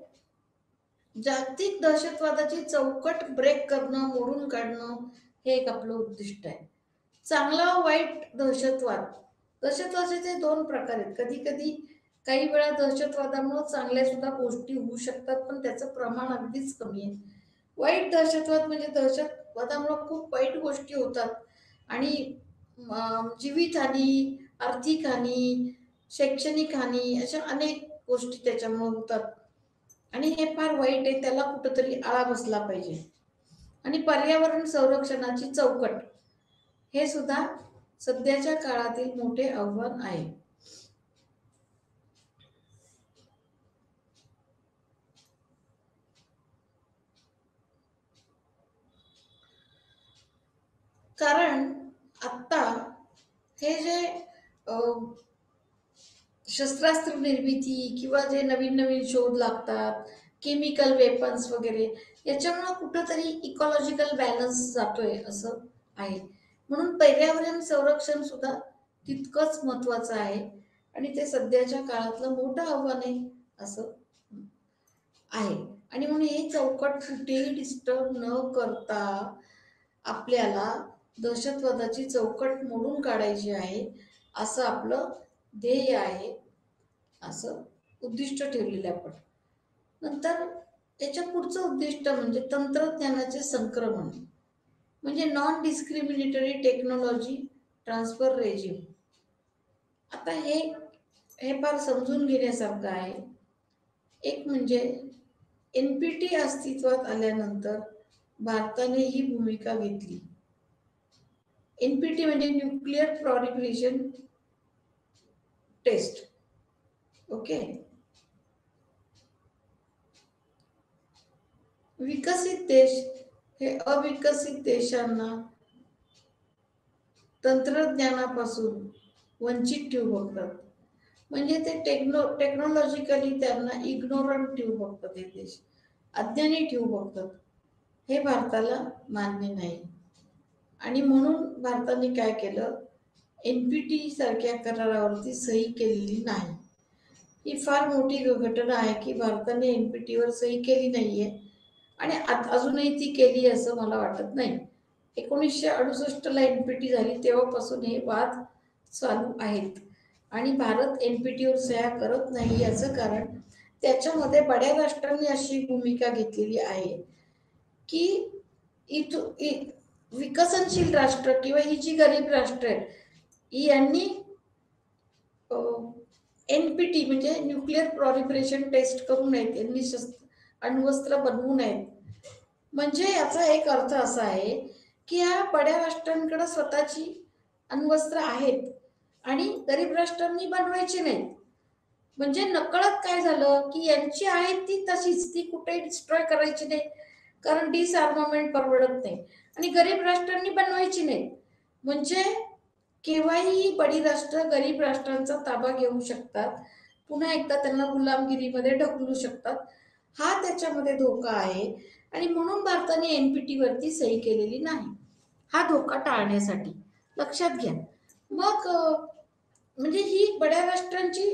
जागतिक दहशतवादाची चौकट ब्रेक करणं, मोडून काढणं हे एक आपलं उद्दिष्ट आहे. चांगला वाईट दहशतवाद. दहशतवादाचे दोन प्रकार आहेत. कधी कधी काही वेळा दहशतवादामुळे चांगल्या सुद्धा गोष्टी होऊ शकतात, पण त्याचं प्रमाण अगदीच कमी आहे. वाईट दहशतवाद म्हणजे दहशतवादामुळे खूप वाईट गोष्टी होतात आणि जीवितहानी, आर्थिक हानी, शैक्षणिक हानी, अशा अनेक गोष्टी त्याच्यामुळे होतात आणि हे फार वाईट आहे. त्याला कुठंतरी आळा बसला पाहिजे. आणि पर्यावरण संरक्षणाची चौकट हे सुद्धा सध्याच्या काळातील मोठे आव्हान आहे. कारण आत्ता हे जे शस्त्रास्त्र निर्मिती किंवा जे नवीन नवीन शोध लागतात, केमिकल वेपन्स वगैरे, याच्यामुळं कुठंतरी इकॉलॉजिकल बॅलन्स जातोय असं आहे. म्हणून पर्यावरण संरक्षण सुद्धा तितकंच महत्वाचं आहे आणि ते सध्याच्या काळातलं मोठं आव्हान आहे असं आहे. आणि म्हणून हे चौकट कुठेही डिस्टर्ब न करता आपल्याला दहशतवादाची चौकट मोडून काढायची आहे असं आपलं ध्येय आहे, असं उद्दिष्ट ठेवलेलं आपण. नंतर याच्या पुढचं उद्दिष्ट म्हणजे तंत्रज्ञानाचे संक्रमण. म्हणजे non discriminatory technology transfer regime. आता हे फार समजून घेण्यासारखं आहे. एक म्हणजे NPT अस्तित्वात आल्यानंतर भारताने ही भूमिका घेतली. NPT म्हणजे न्यूक्लिअर प्रॉलिफरेशन टेस्ट. ओके. विकसित देश हे अविकसित देशांना तंत्रज्ञानापासून वंचित ठेवू बघतात. म्हणजे ते टेक्नॉलॉजिकली त्यांना इग्नोरंट ठेवू बघतात, हे देश अज्ञानी ठेवू बघतात. हे भारताला मान्य नाही. आणि म्हणून भारताने काय केलं, NPT सारख्या करारावरती सही केलेली नाही. ही फार मोठी घटना आहे की भारताने NPT वर सही केली नाहीये आणि अजूनही ती केली असं मला वाटत नाही. 1968ला NPT झाली तेव्हापासून हे वाद चालू आहेत आणि भारत NPT वर सह्या करत नाही. याचं कारण त्याच्यामध्ये बड्या राष्ट्रांनी अशी भूमिका घेतलेली आहे की विकसनशील राष्ट्र किंवा ही जी गरीब राष्ट्र आहेत यांनी NPT म्हणजे न्यूक्लिअर प्रॉलिफरेशन टेस्ट करू नयेत, यांनी अण्वस्त्र बनवू नयेत. म्हणजे याचा एक अर्थ असा आहे की या बड्या राष्ट्रांकडे स्वतःची अण्वस्त्र आहेत आणि गरीब राष्ट्रांनी बनवायची नाहीत. म्हणजे नकळत काय झालं की यांची आहेत ती तशीच, ती कुठेही डिस्ट्रॉय करायची नाही, कारण डिसआर्मामेंट परवडत नाही, आणि गरीब राष्ट्रांनी बनवायची नाही. म्हणजे केव्हाही बडी राष्ट्र गरीब राष्ट्रांचा ताबा घेऊ शकतात, पुन्हा एकदा त्यांना गुलामगिरीमध्ये ढकलू शकतात. हा त्याच्यामध्ये धोका आहे आणि म्हणून भारताने NPT वरती सही केलेली नाही, हा धोका टाळण्यासाठी. लक्षात घ्या. मग म्हणजे ही बड्या राष्ट्रांची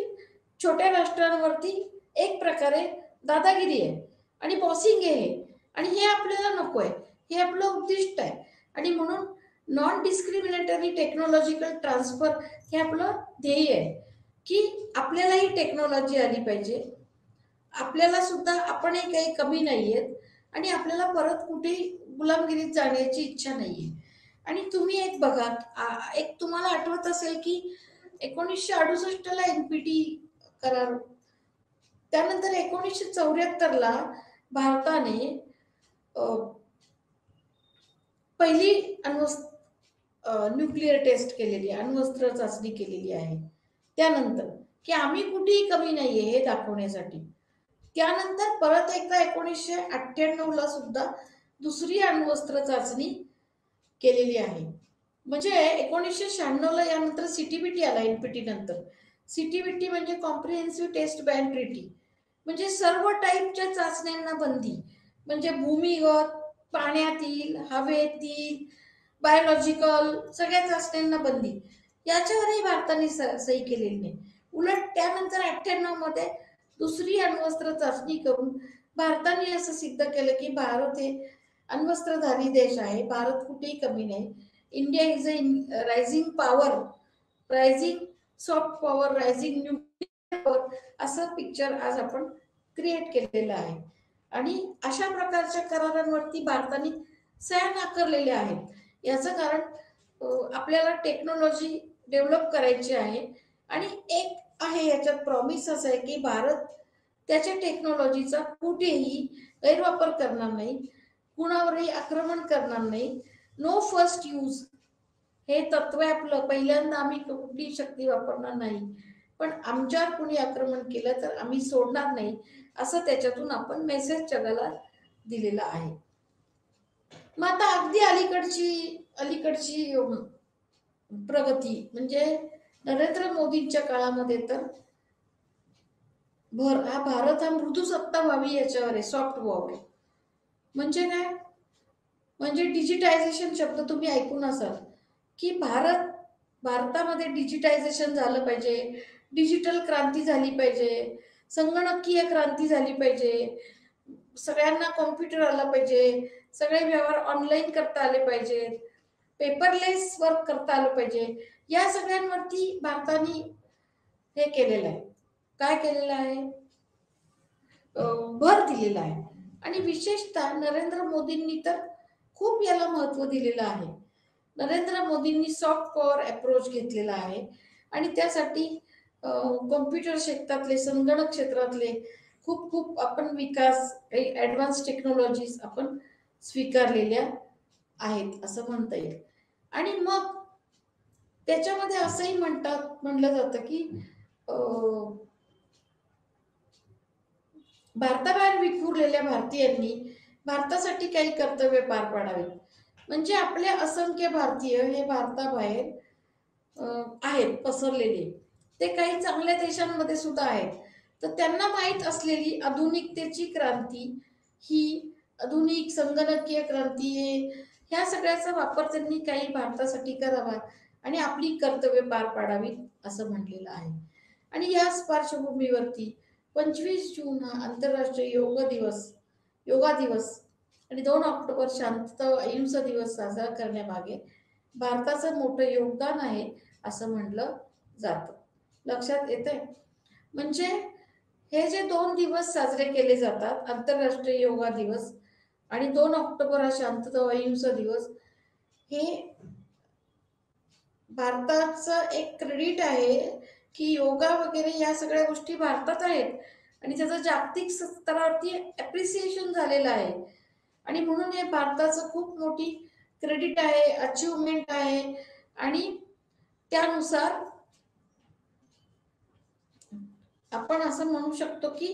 छोट्या राष्ट्रांवरती एक प्रकारे दादागिरी आहे आणि बॉसिंग आहे आणि हे आपल्याला नको आहे, हे आपलं उद्दिष्ट आहे. आणि म्हणून नॉन डिस्क्रिमिनेटरी टेक्नॉलॉजिकल ट्रान्सफर हे आपलं ध्येय आहे की आपल्यालाही टेक्नॉलॉजी आली पाहिजे, आपल्याला सुद्धा आपणही काही कमी नाही आहेत आणि आपल्याला परत कुठेही गुलामगिरीत जाण्याची इच्छा नाहीये. आणि तुम्ही एक बघा, एक तुम्हाला आठवत असेल की 1968ला NPT करार, त्यानंतर 1974ला भारताने पहिली न्यूक्लिअर टेस्ट केलेली, अण्वस्त्र चाचणी केलेली आहे. त्यानंतर की आम्ही कुठेही कमी नाहीये हे दाखवण्यासाठी. त्यानंतर परत एकदा 1998ला सुद्धा दुसरी अण्वस्त्र चाचणी केलेली आहे. म्हणजे 1996ला यानंतर CTBT आला. NPT नंतर CTBT म्हणजे कॉम्प्रिहेन्सिव्ह टेस्ट बॅन ट्रीटी, म्हणजे सर्व टाईपच्या चाचण्यांना बंदी, म्हणजे भूमिगत, पाण्यातील, हवेतील, बायोलॉजिकल सगळ्या चाचण्यांना बंदी. याच्यावरही भारताने सही केलेली नाही. उलट त्यानंतर 98 मध्ये दुसरी अण्वस्त्र चाचणी करून भारताने असं सिद्ध केलं की भारत हे अण्वस्त्रधारी देश आहे, भारत कुठेही कमी नाही. India is a rising power, rising soft power, rising nuclear power, असं पिक्चर आज आपण क्रिएट केलेलं आहे. आणि अशा प्रकारच्या करारांवरती भारताने सह्या नाकारलेल्या आहेत. याचं कारण आपल्याला टेक्नॉलॉजी डेव्हलप करायची आहे आणि एक आहे याच्यात प्रॉमिस असं आहे की भारत त्याच्या टेक्नॉलॉजीचा कुठेही गैरवापर करणार नाही, कुणावरही आक्रमण करणार नाही. नो फर्स्ट यूज हे तत्व आहे आपलं. पहिल्यांदा आम्ही कुठली शक्ती वापरणार नाही, पण आमच्यावर कुणी आक्रमण केलं तर आम्ही सोडणार नाही, असं त्याच्यातून आपण मेसेज जगाला दिलेला आहे. मग आता अगदी अलीकडची प्रगती म्हणजे नरेंद्र मोदींच्या काळामध्ये तर भारत हा मृदू सत्ता व्हावी याच्यावर आहे, सॉफ्ट व्हावं. म्हणजे काय, म्हणजे डिजिटायझेशन शब्द तुम्ही ऐकून असाल की भारतामध्ये डिजिटायझेशन झालं पाहिजे, डिजिटल क्रांती झाली पाहिजे, संगणकीय क्रांती झाली पाहिजे, सगळ्यांना कॉम्प्युटर आला पाहिजे, सगळे व्यवहार ऑनलाईन करता आले पाहिजेत, पेपरलेस वर्क करता आलं पाहिजे. या सगळ्यांवरती भारताने हे केलेलं आहे. काय केलेलं आहे, भर दिलेला आहे. आणि विशेषतः नरेंद्र मोदींनी तर खूप याला महत्त्व दिलेलं आहे. नरेंद्र मोदींनी सॉफ्ट पॉवर अप्रोच घेतलेला आहे आणि त्यासाठी कॉम्प्युटर क्षेत्रातले, संगणक क्षेत्रातले खूप खूप आपण विकास, काही ॲडव्हान्स टेक्नॉलॉजीज आपण स्वीकारलेल्या आहेत असं म्हणता येईल. आणि मग त्याच्यामध्ये असंही म्हणलं जातं की भारताबाहेर विखुरलेल्या भारतीयांनी भारतासाठी काही कर्तव्य पार पाडावीत. म्हणजे आपले असंख्य भारतीय हे भारताबाहेर आहेत पसरलेले, ते काही चांगल्या देशांमध्ये सुद्धा आहेत. तर त्यांना माहीत असलेली आधुनिकतेची क्रांती, ही आधुनिक संगणकीय क्रांती, ह्या सगळ्याचा वापर त्यांनी काही भारतासाठी करावा आणि आपली कर्तव्य पार पाडावी असं म्हटलेलं आहे. आणि याच पार्श्वभूमीवरती 25 जून हा आंतरराष्ट्रीय योगा दिवस आणि 2 ऑक्टोबर शांतता अहिंसा दिवस साजरा करण्यामागे भारताचं मोठं योगदान आहे असं म्हटलं जातं. लक्षात येतंय? म्हणजे हे जे 2 दिवस साजरे केले जातात, आंतरराष्ट्रीय योगा दिवस आणि 2 ऑक्टोबर हा शांतता अहिंसा दिवस, हे भारताचं एक क्रेडिट आहे की योगा वगैरे या सगळ्या गोष्टी भारतात आहेत आणि त्याचं जागतिक स्तरावरती ॲप्रिसिएशन झालेलं आहे. आणि म्हणून हे भारताचं खूप मोठी क्रेडिट आहे, अचिव्हमेंट आहे. आणि त्यानुसार आपण असं म्हणू शकतो की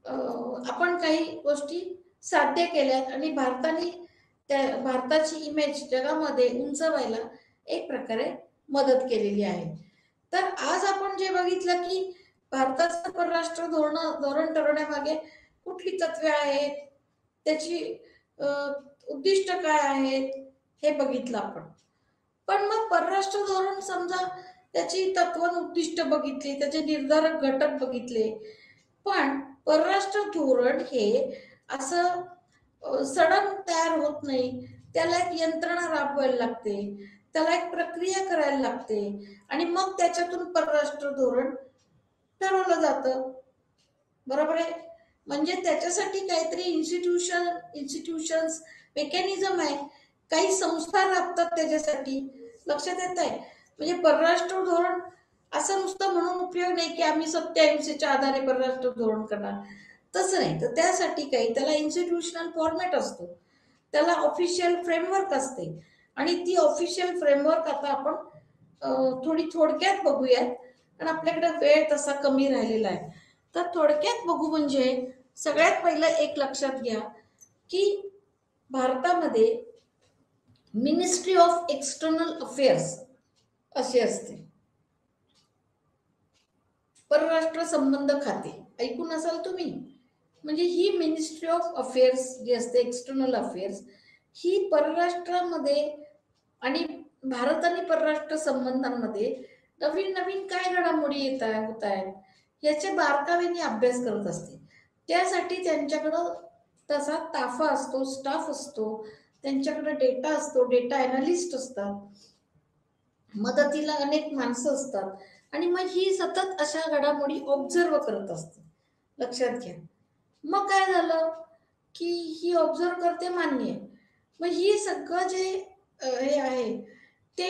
आपण काही गोष्टी साध्य केल्यात आणि भारताने त्या भारताची इमेज जगामध्ये उंचवायला एक प्रकारे मदत केलेली आहे. तर आज आपण जे बघितलं की भारताचं परराष्ट्र धोरण ठरवण्यामागे कुठली तत्वे आहेत, त्याची उद्दिष्ट काय आहेत, हे बघितलं आपण. पण मग परराष्ट्र धोरण समजा त्याची तत्व उद्दिष्ट बघितली, त्याचे निर्धारक घटक बघितले, पण परराष्ट्र धोरण हे असं सडन तयार होत नाही. त्याला एक यंत्रणा राबवायला लागते, त्याला एक प्रक्रिया करायला लागते आणि मग त्याच्यातून परराष्ट्र धोरण ठरवलं जातं. बरोबर आहे? म्हणजे त्याच्यासाठी काहीतरी इन्स्टिट्यूशन्स मेकॅनिझम आहे, काही संस्था राबतात त्याच्यासाठी. लक्षात येत आहे? म्हणजे परराष्ट्र धोरण असं नुसतं म्हणून उपयोग नाही की आम्ही सत्य आधारे परराष्ट्र धोरण करणार, तसं नाही. तर त्यासाठी काही त्याला इन्स्टिट्यूशनल फॉर्मॅट असतो, त्याला ऑफिशियल फ्रेमवर्क असते आणि ती ऑफिशियल फ्रेमवर्क आता आपण थोडी थोडक्यात बघूयात, कारण आपल्याकडे वेळ तसा कमी राहिलेला आहे. तर थोडक्यात बघू. म्हणजे सगळ्यात पहिलं एक लक्षात घ्या की भारतामध्ये मिनिस्ट्री ऑफ एक्सटर्नल अफेअर्स असे असते, परराष्ट्र संबंध खाते. ऐकून असाल तुम्ही. म्हणजे ही मिनिस्ट्री ऑफ अफेअर्स जी असते, एक्सटर्नल अफेअर्स, ही परराष्ट्रामध्ये आणि भारत आणि परराष्ट्र संबंधांमध्ये नवीन नवीन काय घडामोडी होत आहेत याचे बारकाव्याने अभ्यास करत असते. त्यासाठी त्यांच्याकडं तसा ताफा असतो, स्टाफ असतो, त्यांच्याकडे डेटा असतो, डेटा ॲनालिस्ट असतात, मदतीला अनेक माणसं असतात आणि मग ही सतत अशा घडामोडी ऑब्झर्व करत असते. लक्षात घ्या. मग काय झालं की ही ऑब्झर्व करते, मान्य. मग ही सगळं जे हे आहे ते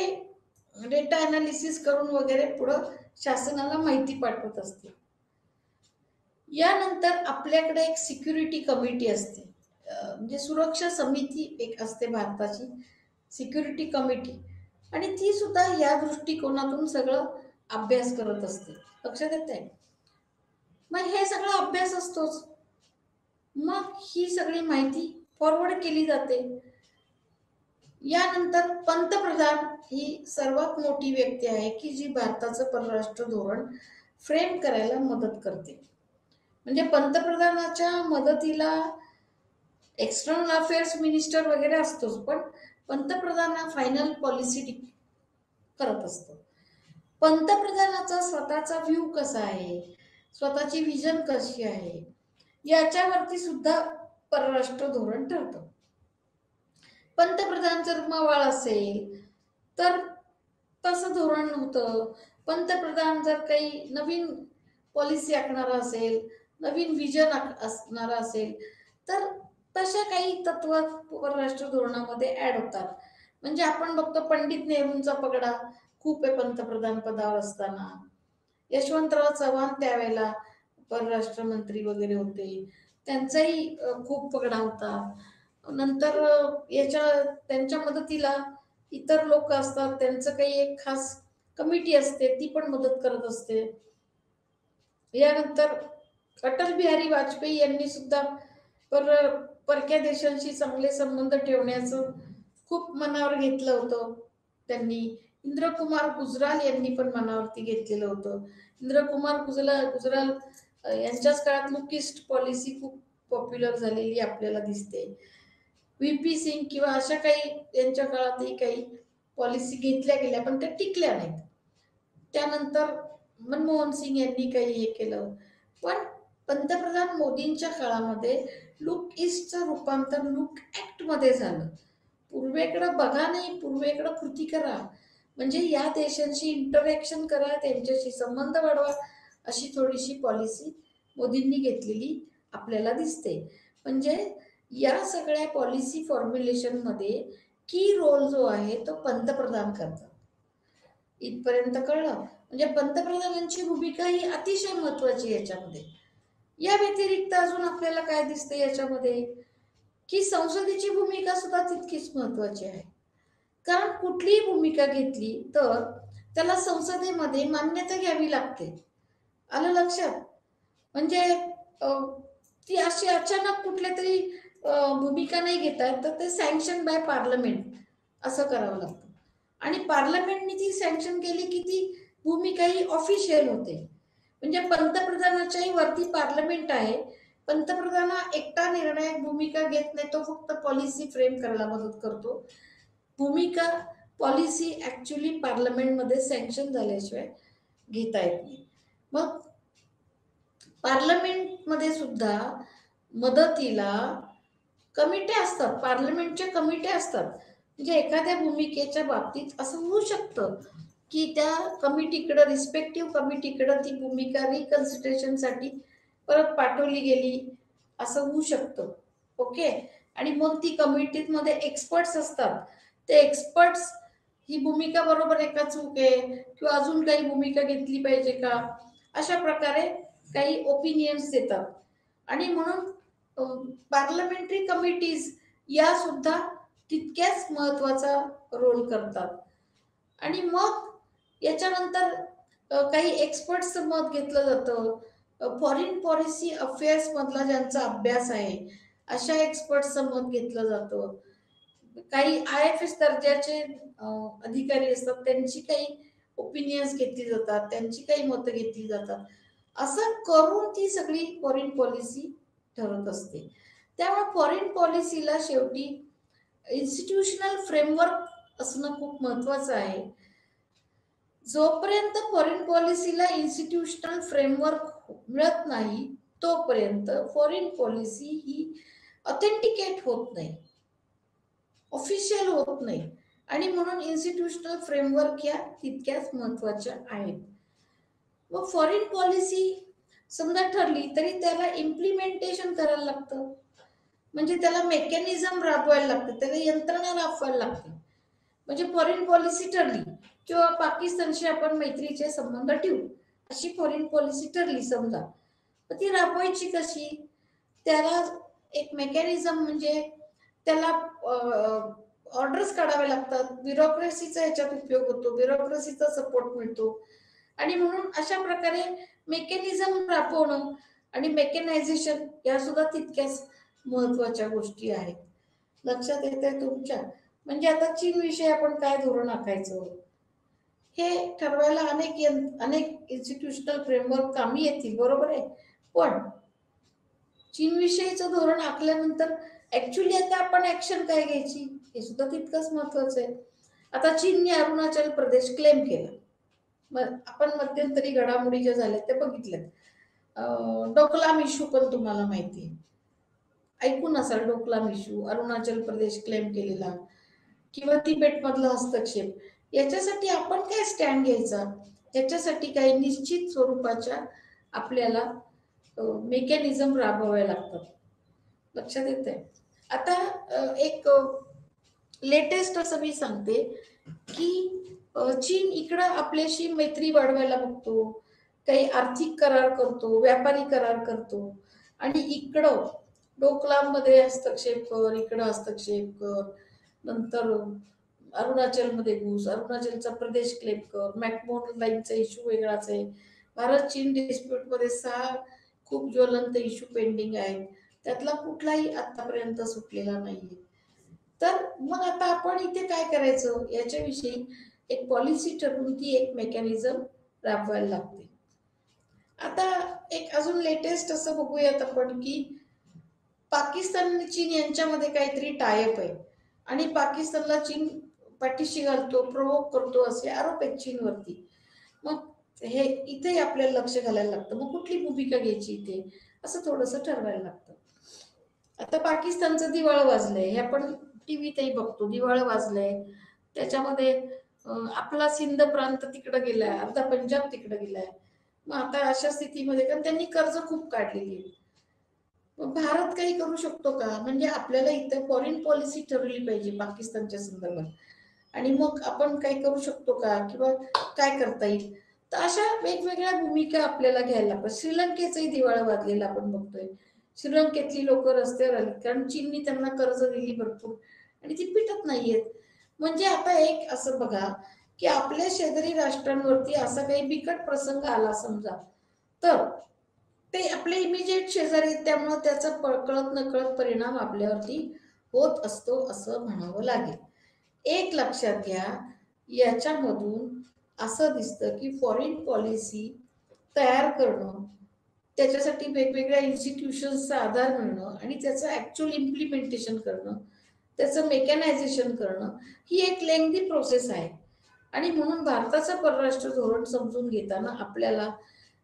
डेटा ॲनालिसिस करून वगैरे पुढं शासनाला माहिती पाठवत असते. यानंतर आपल्याकडे एक सिक्युरिटी कमिटी असते, म्हणजे सुरक्षा समिती एक असते भारताची, सिक्युरिटी कमिटी, आणि ती सुद्धा या दृष्टिकोनातून सगळं अभ्यास करत असते. लक्षात येत आहे? मग हे सगळं अभ्यास असतोच, मग ही सगळी माहिती फॉरवर्ड केली जाते. यानंतर पंतप्रधान ही सर्वात मोठी व्यक्ती आहे की जी भारताचं परराष्ट्र धोरण फ्रेम करायला मदत करते. म्हणजे पंतप्रधानाच्या मदतीला एक्सटर्नल अफेअर्स मिनिस्टर वगैरे असतोच, पण पंतप्रधान हा फायनल पॉलिसी करत असतो. पंतप्रधानाचा स्वतःचा व्ह्यू कसा आहे, स्वतःची विजन कशी आहे, याच्यावरती सुद्धा परराष्ट्र धोरण ठरतं. पंतप्रधान जर मवाळ असेल तर तसं धोरण नव्हतं. पंतप्रधान जर काही नवीन पॉलिसी आखणारा असेल, नवीन विजन असणारा असेल, तर तशा काही तत्व परराष्ट्र धोरणामध्ये ऍड होतात. म्हणजे आपण बघतो पंडित नेहरूंचा पगडा खूप आहे पंतप्रधान पदावर असताना. यशवंतराव चव्हाण त्यावेळेला परराष्ट्र मंत्री वगैरे होते, त्यांचाही खूप पगडा होता. नंतर याच्या त्यांच्या मदतीला इतर लोक असतात, त्यांचं काही एक खास कमिटी असते, ती पण मदत करत असते. यानंतर अटल बिहारी वाजपेयी यांनी सुद्धा परक्या देशांशी चांगले संबंध ठेवण्याचं खूप मनावर घेतलं होतं. त्यांनी इंद्रकुमार गुजराल यांनी पण मनावरती घेतलेलं होतं. इंद्रकुमार गुजराल यांच्याच काळात लुकिस्ट पॉलिसी खूप पॉप्युलर झालेली आपल्याला दिसते. व्ही सिंग किंवा अशा काही यांच्या काळातही काही पॉलिसी घेतल्या गेल्या, पण त्या टिकल्या नाहीत. त्यानंतर मनमोहन सिंग यांनी काही हे केलं. पण पंतप्रधान मोदींच्या काळामध्ये लुक ईस्टचं रूपांतर लुक ऍक्ट मध्ये झालं. पूर्वेकडं बघा नाही, पूर्वेकडं कृती करा, म्हणजे या देशांशी इंटरॅक्शन करा, त्यांच्याशी संबंध वाढवा, अशी थोडीशी पॉलिसी मोदींनी घेतलेली आपल्याला दिसते. म्हणजे या सगळ्या पॉलिसी फॉर्म्युलेशन मध्ये की रोल जो आहे तो पंतप्रधान करतात. इथपर्यंत कळलं. म्हणजे पंतप्रधानांची भूमिका ही अतिशय महत्वाची याच्यामध्ये. या व्यतिरिक्त अजून आपल्याला काय दिसते याच्यामध्ये, की संसदेची भूमिका सुद्धा तितकीच महत्वाची आहे. कारण कुठलीही भूमिका घेतली तर त्याला संसदेमध्ये मान्यता घ्यावी लागते. आलं लक्षात? म्हणजे ती अशी अचानक कुठल्या तरी भूमिका नाही घेता येत, तर ते सँक्शन बाय पार्लमेंट असं करावं लागतं. आणि पार्लमेंटनी ती सँक्शन केली की ती भूमिका ही ऑफिशियल होते. म्हणजे पंतप्रधानाच्याही वरती पार्लमेंट आहे. पंतप्रधान एकटा निर्णायक भूमिका घेत नाही, तो फक्त पॉलिसी फ्रेम करायला मदत करतो. भूमिका पॉलिसी ऍक्च्युली पार्लमेंटमध्ये सँक्शन झाल्याशिवाय घेता येत नाही. मग पार्लमेंटमध्ये सुद्धा मदतीला कमिट्या असतात, पार्लमेंटच्या कमिट्या असतात. म्हणजे एखाद्या भूमिकेच्या बाबतीत असं होऊ शकतं की त्या कमिटीकडं, रिस्पेक्टिव्ह कमिटीकडं ती भूमिका रिकन्सिडरेशनसाठी परत पाठवली गेली, असं होऊ शकतं. ओके. आणि मग ती कमिटीमध्ये एक्सपर्ट्स असतात, ते एक्सपर्ट्स ही भूमिका बरोबर आहे का, चूक आहे, किंवा अजून काही भूमिका घेतली पाहिजे का, अशा प्रकारे काही ओपिनियन्स देतात. आणि म्हणून पार्लमेंटरी कमिटीज या सुद्धा तितक्याच महत्वाचा रोल करतात. आणि मग याच्यानंतर काही एक्सपर्ट्सचं मत घेतलं जातं. फॉरेन पॉलिसी अफेअर्स मधला ज्यांचा अभ्यास आहे अशा एक्सपर्ट्सचं मत घेतलं जातं. काही IFS दर्जाचे अधिकारी असतात, त्यांची काही ओपिनियन्स घेतली जातात, त्यांची काही मतं घेतली जातात. असं करून ती सगळी फॉरेन पॉलिसी ठरत असते. त्यामुळे फॉरेन पॉलिसीला शेवटी इन्स्टिट्यूशनल फ्रेमवर्क असणं खूप महत्वाचं आहे. जोपर्यंत फॉरेन पॉलिसीला इन्स्टिट्यूशनल फ्रेमवर्क मिळत नाही तोपर्यंत फॉरेन पॉलिसी ही ऑथेंटिकेट होत नाही, ऑफिशियल होत नाही. आणि म्हणून इन्स्टिट्यूशनल फ्रेमवर्क या तितक्याच महत्वाच्या आहेत. मग फॉरेन पॉलिसी समजा ठरली तरी त्याला इम्प्लिमेंटेशन करायला लागतं. म्हणजे त्याला मेकॅनिझम राबवायला लागते, त्याला यंत्रणा राबवायला लागते. म्हणजे फॉरेन पॉलिसी ठरली किंवा पाकिस्तानशी आपण मैत्रीचे संबंध ठेवू, अशी फॉरेन पॉलिसी ठरली समजा, तर ती राबवायची कशी, त्याला एक मेकॅनिझम म्हणजे त्याला ऑर्डर्स काढावे लागतात, ब्युरोक्रेसीचा ह्याच्यात उपयोग होतो, ब्युरोक्रेसीचा सपोर्ट मिळतो. आणि म्हणून अशा प्रकारे मेकॅनिझम राबवणं आणि मेकॅनायझेशन या सुद्धा तितक्याच महत्वाच्या गोष्टी आहेत. लक्षात येत आहे तुमच्या? म्हणजे आता चीन विषयी आपण काय धोरण आखायचं हे ठरवायला अनेक इन्स्टिट्यूशनल फ्रेमवर्क कामी येतील, बरोबर आहे. पण चीन विषयीचं धोरण आखल्यानंतर ऍक्च्युली आता आपण ऍक्शन काय घ्यायची हे सुद्धा तितकंच महत्वाचं आहे. आता चीनने अरुणाचल प्रदेश क्लेम केला. मग आपण मध्यंतरी घडामोडी ज्या झाल्या ते बघितल्यात. डोकलाम इश्यू पण तुम्हाला माहिती आहे, ऐकून असाल. डोकलाम इश्यू, अरुणाचल प्रदेश क्लेम केलेला, किंवा तिबेट मधला हस्तक्षेप, याच्यासाठी आपण काय स्टँड घ्यायचा, याच्यासाठी काही निश्चित स्वरूपाच्या आपल्याला मेकॅनिझम राबवाव्या लागतात. लक्षात येत आहे? आता एक लेटेस्ट असं मी सांगते की चीन इकडं आपल्याशी मैत्री वाढवायला बघतो, काही आर्थिक करार करतो, व्यापारी करार करतो, आणि इकडं डोकलाममध्ये हस्तक्षेप कर, इकडं हस्तक्षेप कर, नंतर अरुणाचलमध्ये घुस, अरुणाचलचा प्रदेश क्लेम कर, मॅकमोहन लाईनचा इश्यू वेगळाच आहे. भारत चीन डिस्प्यूटमध्ये 6 खूप ज्वलंत इश्यू पेंडिंग आहेत, त्यातला कुठलाही आतापर्यंत सुटलेला नाहीये. तर मग आता आपण इथे काय करायचं याच्याविषयी एक पॉलिसी ठरवून ती एक मेकॅनिझम राबवायला लागते. आता एक अजून लेटेस्ट असं बघूयात आपण की पाकिस्तान आणि चीन यांच्यामध्ये काहीतरी टायअप आहे आणि पाकिस्तानला चीन पाठीशी घालतो, प्रोवोक करतो असे आरोप आहेत चीनवरती. मग हे इथे आपल्याला लक्ष घालायला लागतं, मग कुठली भूमिका घ्यायची इथे असं थोडंसं ठरवायला लागतं. आता पाकिस्तानचं दिवाळं वाजलंय, हे आपण टीव्हीतही बघतो, दिवाळं वाजलंय. त्याच्यामध्ये आपला सिंध प्रांत तिकडं गेलाय, अर्धा पंजाब तिकडं गेलाय. मग आता अशा स्थितीमध्ये, कारण त्यांनी कर्ज खूप काढलेली आहे, मग भारत काही करू शकतो का? म्हणजे आपल्याला इथं फॉरेन पॉलिसी ठरवली पाहिजे पाकिस्तानच्या संदर्भात, आणि मग आपण काही करू शकतो का, किंवा काय करता येईल. तर अशा वेगवेगळ्या भूमिका आपल्याला घ्यायला लागतात. श्रीलंकेचंही दिवाळं वाजलेलं आपण बघतोय. श्रीलंकेतली लोक रस्त्यावर आली कारण चीननी त्यांना कर्ज दिली भरपूर आणि ती पिटत नाहीयेत. म्हणजे आता एक असं बघा की आपल्या शेजारी राष्ट्रांवरती असा काही बिकट प्रसंग आला समजा, तर ते आपले इमिजिएट शेजारी आहेत, त्यामुळे त्याचा कळत नकळत परिणाम आपल्यावरती होत असतो असं म्हणावं लागेल. एक लक्षात घ्या, याच्यामधून असं दिसतं की फॉरेन पॉलिसी तयार करणं, त्याच्यासाठी वेगवेगळ्या इन्स्टिट्यूशन्सचा आधार मिळणं आणि त्याचं ॲक्च्युअल इम्प्लिमेंटेशन करणं, त्याचं मेकॅनायझेशन करणं, ही एक लेंथी प्रोसेस आहे. आणि म्हणून भारताचं परराष्ट्र धोरण समजून घेताना आपल्याला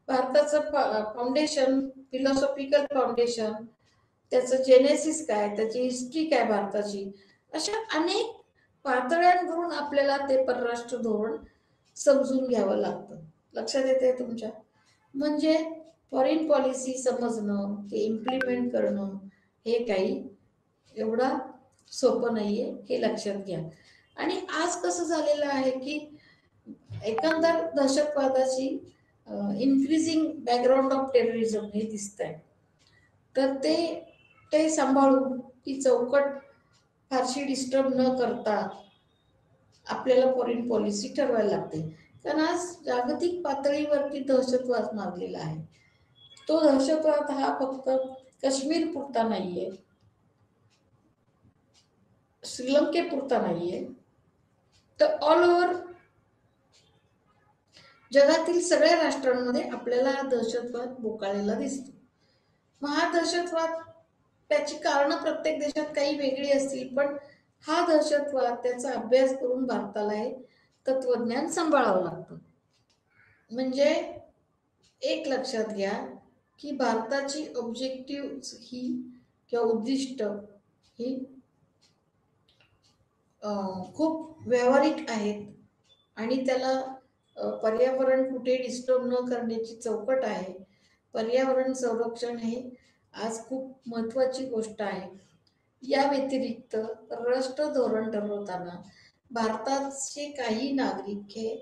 भारताचं फाउंडेशन, फिलॉसॉफिकल फाउंडेशन, त्याचं जेनेसिस काय, त्याची हिस्ट्री काय भारताची, अशा अनेक पातळ्यांवरून आपल्याला ते परराष्ट्र धोरण समजून घ्यावं लागतं. लक्षात येते तुमच्या? म्हणजे फॉरेन पॉलिसी समजणं, ते इम्प्लिमेंट करणं, हे काही एवढा सोपं नाहीये, हे लक्षात घ्या. आणि आज कसं झालेलं आहे की एकंदर दहशतवादाची इन्क्रीजिंग बॅकग्राऊंड ऑफ टेररिझम हे दिसत आहे. तर ते सांभाळून ती चौकट फारशी डिस्टर्ब न करता आपल्याला फॉरेन पॉलिसी ठरवायला लागते. कारण आज जागतिक पातळीवरती दहशतवाद माजलेला आहे. तो दहशतवाद हा फक्त काश्मीर पुरता नाहीये, श्रीलंकेपुरता नाहीये, तर ऑल ओव्हर जगातील सगळ्या राष्ट्रांमध्ये आपल्याला हा दहशतवाद बोकाळलेला दिसतो. मग हा दहशतवाद, त्याची कारणं प्रत्येक देशात काही वेगळी असतील, पण हा दहशतवाद त्याचा अभ्यास करून भारताला हे तत्वज्ञान सांभाळावं लागतं. म्हणजे एक लक्षात घ्या की भारताची ऑब्जेक्टिव्ह ही किंवा उद्दिष्ट ही खूप व्यावहारिक आहेत, आणि त्याला पर्यावरण कुठे डिस्टर्ब न करण्याची चौकट आहे. पर्यावरण संरक्षण हे आज खूप महत्त्वाची गोष्ट आहे. या व्यतिरिक्त राष्ट्र धोरण ठरवताना भारताचे काही नागरिक हे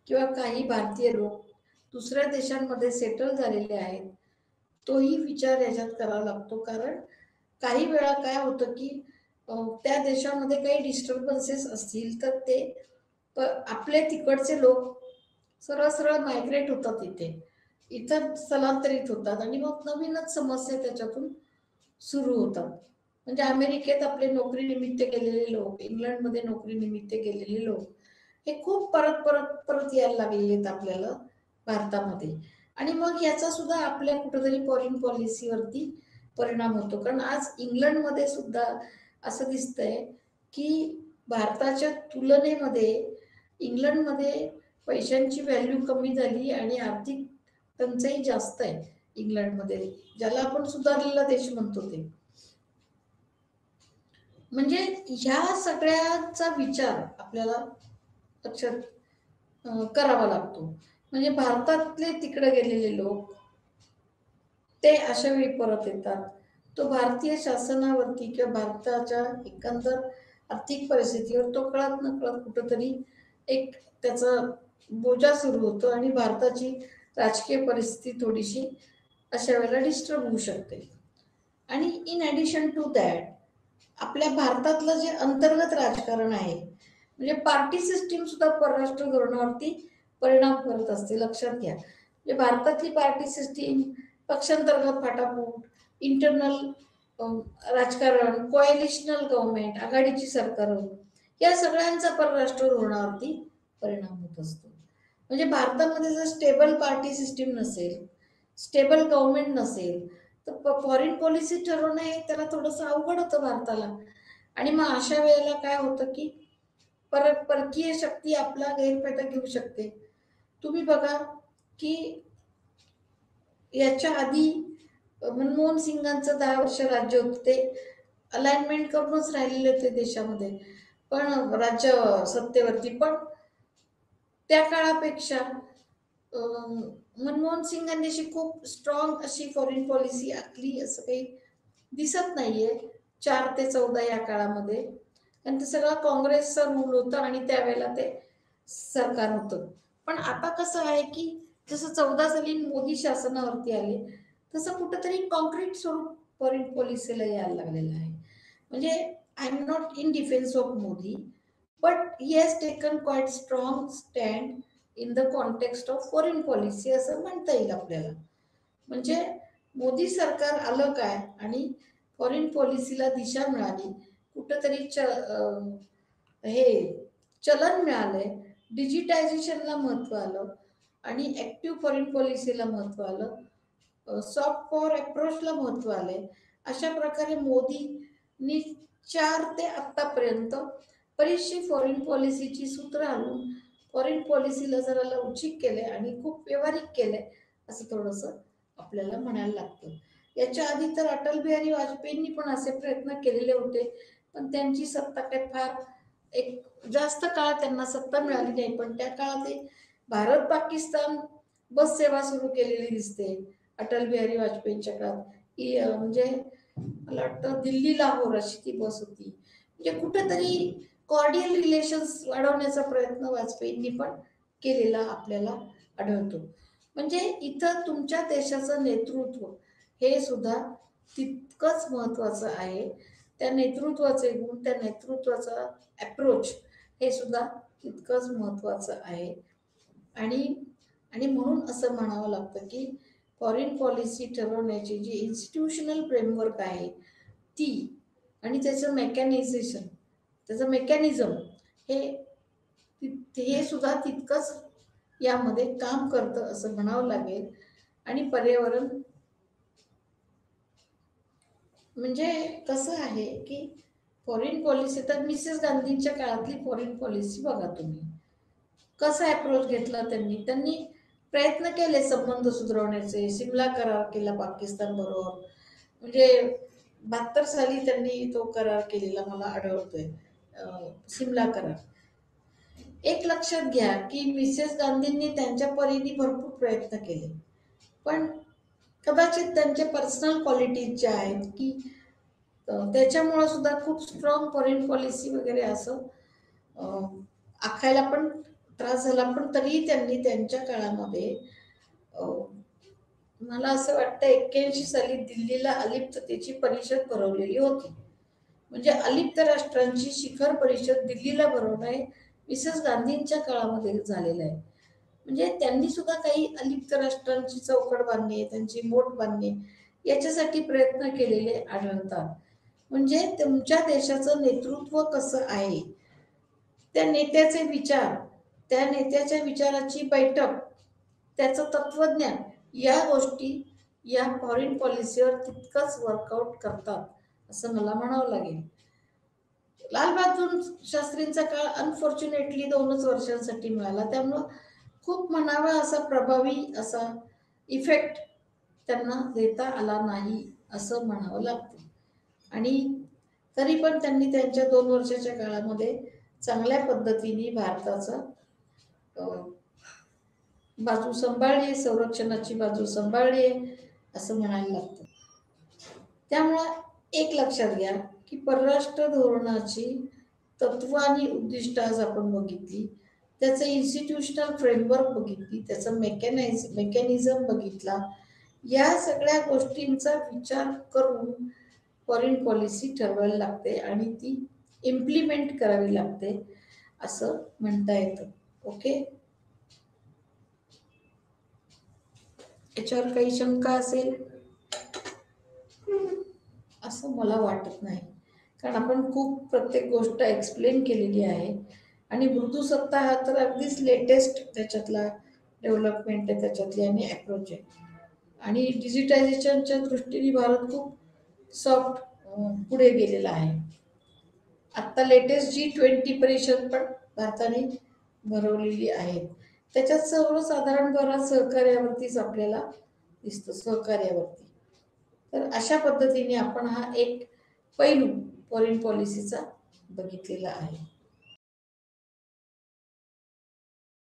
किंवा काही भारतीय लोक दुसऱ्या देशांमध्ये सेटल झालेले आहेत, तोही विचार याच्यात करावा लागतो. कारण काही वेळा काय होतं की त्या देशामध्ये काही डिस्टर्बन्सेस असतील तर ते आपले तिकडचे लोक सरळ सरळ मायग्रेट होतात, इथं स्थलांतरित होतात, आणि मग नवीनच समस्या त्याच्यातून सुरू होतात. म्हणजे अमेरिकेत आपले नोकरी निमित्त गेलेले लोक, इंग्लंडमध्ये नोकरी निमित्त गेलेले लोक हे खूप परत परत परत यायला लागलेले आहेत आपल्याला भारतामध्ये. आणि मग याचा सुद्धा आपल्या कुठेतरी फॉरेन पॉलिसीवरती परिणाम होतो. कारण आज इंग्लंडमध्ये सुद्धा असं दिसतंय की भारताच्या तुलनेमध्ये इंग्लंडमध्ये पैशांची व्हॅल्यू कमी झाली आणि आर्थिक टंचाई जास्त आहे इंग्लंडमध्ये, ज्याला आपण सुधारलेला देश म्हणतो ते. म्हणजे ह्या सगळ्याचा विचार आपल्याला लक्षात करावा लागतो. म्हणजे भारतातले तिकडे गेलेले लोक ते अशा वेळी परत येतात, तो भारतीय शासनावरती किंवा भारताच्या एकंदर आर्थिक परिस्थितीवर तो कळत नकळत कुठंतरी एक त्याचा बोजा सुरू होतो आणि भारताची राजकीय परिस्थिती थोडीशी अशा वेळेला डिस्टर्ब होऊ शकते. आणि इन ॲडिशन टू दॅट आपल्या भारतातलं जे अंतर्गत राजकारण आहे, म्हणजे पार्टी सिस्टीम सुद्धा परराष्ट्र धोरणावरती परिणाम करत असते, लक्षात घ्या. म्हणजे भारतातली पार्टी सिस्टीम, पक्षांतर्गत फाटाफूट, इंटरनल राजकारण, कोएलिशनल गव्हर्नमेंट, आघाडीची सरकारं, या सगळ्यांचा परराष्ट्र धोरणावरती परिणाम होत असतो. म्हणजे भारतामध्ये जर स्टेबल पार्टी सिस्टीम नसेल, स्टेबल गव्हर्नमेंट नसेल, तर फॉरेन पॉलिसी ठरवणं हे त्याला थोडंसं अवघड होतं भारताला. आणि मग अशा वेळेला काय होतं की परकीय शक्ती आपला गैरफायदा घेऊ शकते. तुम्ही बघा की याच्या आधी मनमोहन सिंगांचं 10 वर्ष राज्य होतं, ते अलाइनमेंट करूनच राहिलेले होते देशामध्ये, पण राज्य सत्तेवरती. पण त्या काळापेक्षा मनमोहन सिंगांनी अशी खूप स्ट्रॉंग अशी फॉरेन पॉलिसी आखली असं काही दिसत नाहीये 4 ते 14 या काळामध्ये. कारण ते सगळं काँग्रेसचा रूल होतं आणि त्यावेळेला ते सरकार होतं. पण आता कसं आहे की जसं 14 साली मोदी शासनावरती आले, तसं कुठंतरी कॉन्क्रीट स्वरूप फॉरेन पॉलिसीला यायला लागलेलं आहे. म्हणजे I am not in defence of Modi, but he has taken quite strong stand in the context of foreign policy असं म्हणता येईल आपल्याला. म्हणजे मोदी सरकार आलं काय आणि फॉरेन पॉलिसीला दिशा मिळाली, कुठंतरी हे चलन मिळालंय, डिजिटायझेशनला महत्त्व आलं आणि ॲक्टिव्ह फॉरेन पॉलिसीला महत्त्व आलं, सॉफ्ट पॉवर अप्रोचला महत्त्व आलंय. अशा प्रकारे मोदींनी 4 ते आत्तापर्यंत बरीचशी फॉरेन पॉलिसीची सूत्र आणून फॉरेन पॉलिसीला जरा लवचिक केले आणि खूप व्यावहारिक केले असं थोडंसं आपल्याला म्हणायला लागतं. याच्या आधी तर अटल बिहारी वाजपेयींनी पण असे प्रयत्न केलेले होते, पण त्यांची सत्ता काय फार एक जास्त काळ त्यांना सत्ता मिळाली नाही. पण त्या काळात भारत पाकिस्तान बस सेवा सुरू केलेली दिसते अटल बिहारी वाजपेयींच्या काळात. म्हणजे मला वाटतं दिल्ली लाहोर अशी ती बस होती. म्हणजे कुठेतरी कॉर्डियल रिलेशन्स वाढवण्याचा प्रयत्न वाजपेयींनी पण केलेला आपल्याला आढळतो. म्हणजे इथं तुमच्या देशाचं नेतृत्व हे सुद्धा तितकंच महत्त्वाचं आहे. त्या नेतृत्वाचे गुण, त्या नेतृत्वाचा अप्रोच हे सुद्धा तितकंच महत्त्वाचं आहे. आणि आणि म्हणून असं म्हणावं लागतं की फॉरेन पॉलिसी ठरवण्याची जी इन्स्टिट्यूशनल फ्रेमवर्क आहे ती आणि त्याचं मेकॅनिझेशन, त्याचं मेकॅनिझम हे हे सुद्धा तितकंच यामध्ये काम करतं असं म्हणावं लागेल. आणि पर्यावरण म्हणजे कसं आहे की फॉरेन पॉलिसी तर मिसेस गांधींच्या काळातली फॉरेन पॉलिसी बघा तुम्ही, कसा अप्रोच घेतला त्यांनी. त्यांनी प्रयत्न केले संबंध सुधारवण्याचे, सिमला करार केला पाकिस्तान बरोबर. म्हणजे 72 साली त्यांनी तो करार केलेला मला आढळतोय, सिमला करार. एक लक्षात घ्या की मिसेस गांधींनी त्यांच्या परीने भरपूर प्रयत्न केले, पण कदाचित त्यांचे पर्सनल क्वालिटीज ज्या आहेत की त्याच्यामुळं सुद्धा खूप स्ट्रॉंग फॉरेन पॉलिसी वगैरे असं आखायला पण त्रास झाला. पण तरीही त्यांनी त्यांच्या काळामध्ये मला असं वाटतं 81 साली दिल्लीला अलिप्ततेची परिषद भरवलेली होती. म्हणजे अलिप्त राष्ट्रांची शिखर परिषद दिल्लीला भरवणं हे मिसेस गांधींच्या काळामध्ये झालेलं आहे. म्हणजे त्यांनी सुद्धा काही अलिप्त राष्ट्रांची चौकट बांधणे, त्यांची मोठ बांधणे याच्यासाठी प्रयत्न केलेले आढळतात. म्हणजे तुमच्या देशाचं नेतृत्व कसं आहे, त्या नेत्याचे विचार, त्या नेत्याच्या विचाराची बैठक, त्याचं तत्वज्ञान, या गोष्टी या फॉरेन पॉलिसीवर तितकंच वर्कआउट करतात असं मला म्हणावं लागेल. लालबहादूर शास्त्रींचा काळ अनफॉर्च्युनेटली 2च वर्षांसाठी मिळाला, त्यामुळं खूप म्हणावा असा प्रभावी असा इफेक्ट त्यांना देता आला नाही असं म्हणावं लागतं. आणि तरी पण त्यांनी त्यांच्या 2 वर्षाच्या काळामध्ये चांगल्या पद्धतीने भारताचा बाजू सांभाळली, संरक्षणाची बाजू सांभाळली आहे असं म्हणायला लागतं. त्यामुळं एक लक्षात घ्या की परराष्ट्र धोरणाची तत्व आणि उद्दिष्ट आज आपण बघितली, त्याचं इन्स्टिट्यूशनल फ्रेमवर्क बघितली, त्याचं मेकॅनिझम बघितला. या सगळ्या गोष्टींचा विचार करून फॉरेन पॉलिसी ठरवायला लागते आणि ती इम्प्लिमेंट करावी लागते असं म्हणता येतं. ओके, याच्यावर काही शंका असेल असं मला वाटत नाही, कारण आपण खूप प्रत्येक गोष्ट एक्सप्लेन केलेली आहे. आणि मृदू सत्ता हा तर अगदीच लेटेस्ट त्याच्यातला डेव्हलपमेंट आहे त्याच्यातली आणि अप्रोच आहे. आणि डिजिटायझेशनच्या दृष्टीने भारत खूप सॉफ्ट पुढे गेलेला आहे. आत्ता लेटेस्ट G20 परिषद पण भारताने भरवलेली आहे. त्याच्यात सर्वसाधारण भरात सहकार्यावरतीच आपल्याला दिसतं, सहकार्यावरती. तर अशा पद्धतीने आपण हा एक पैलू फॉरेन पॉलिसीचा बघितलेला आहे.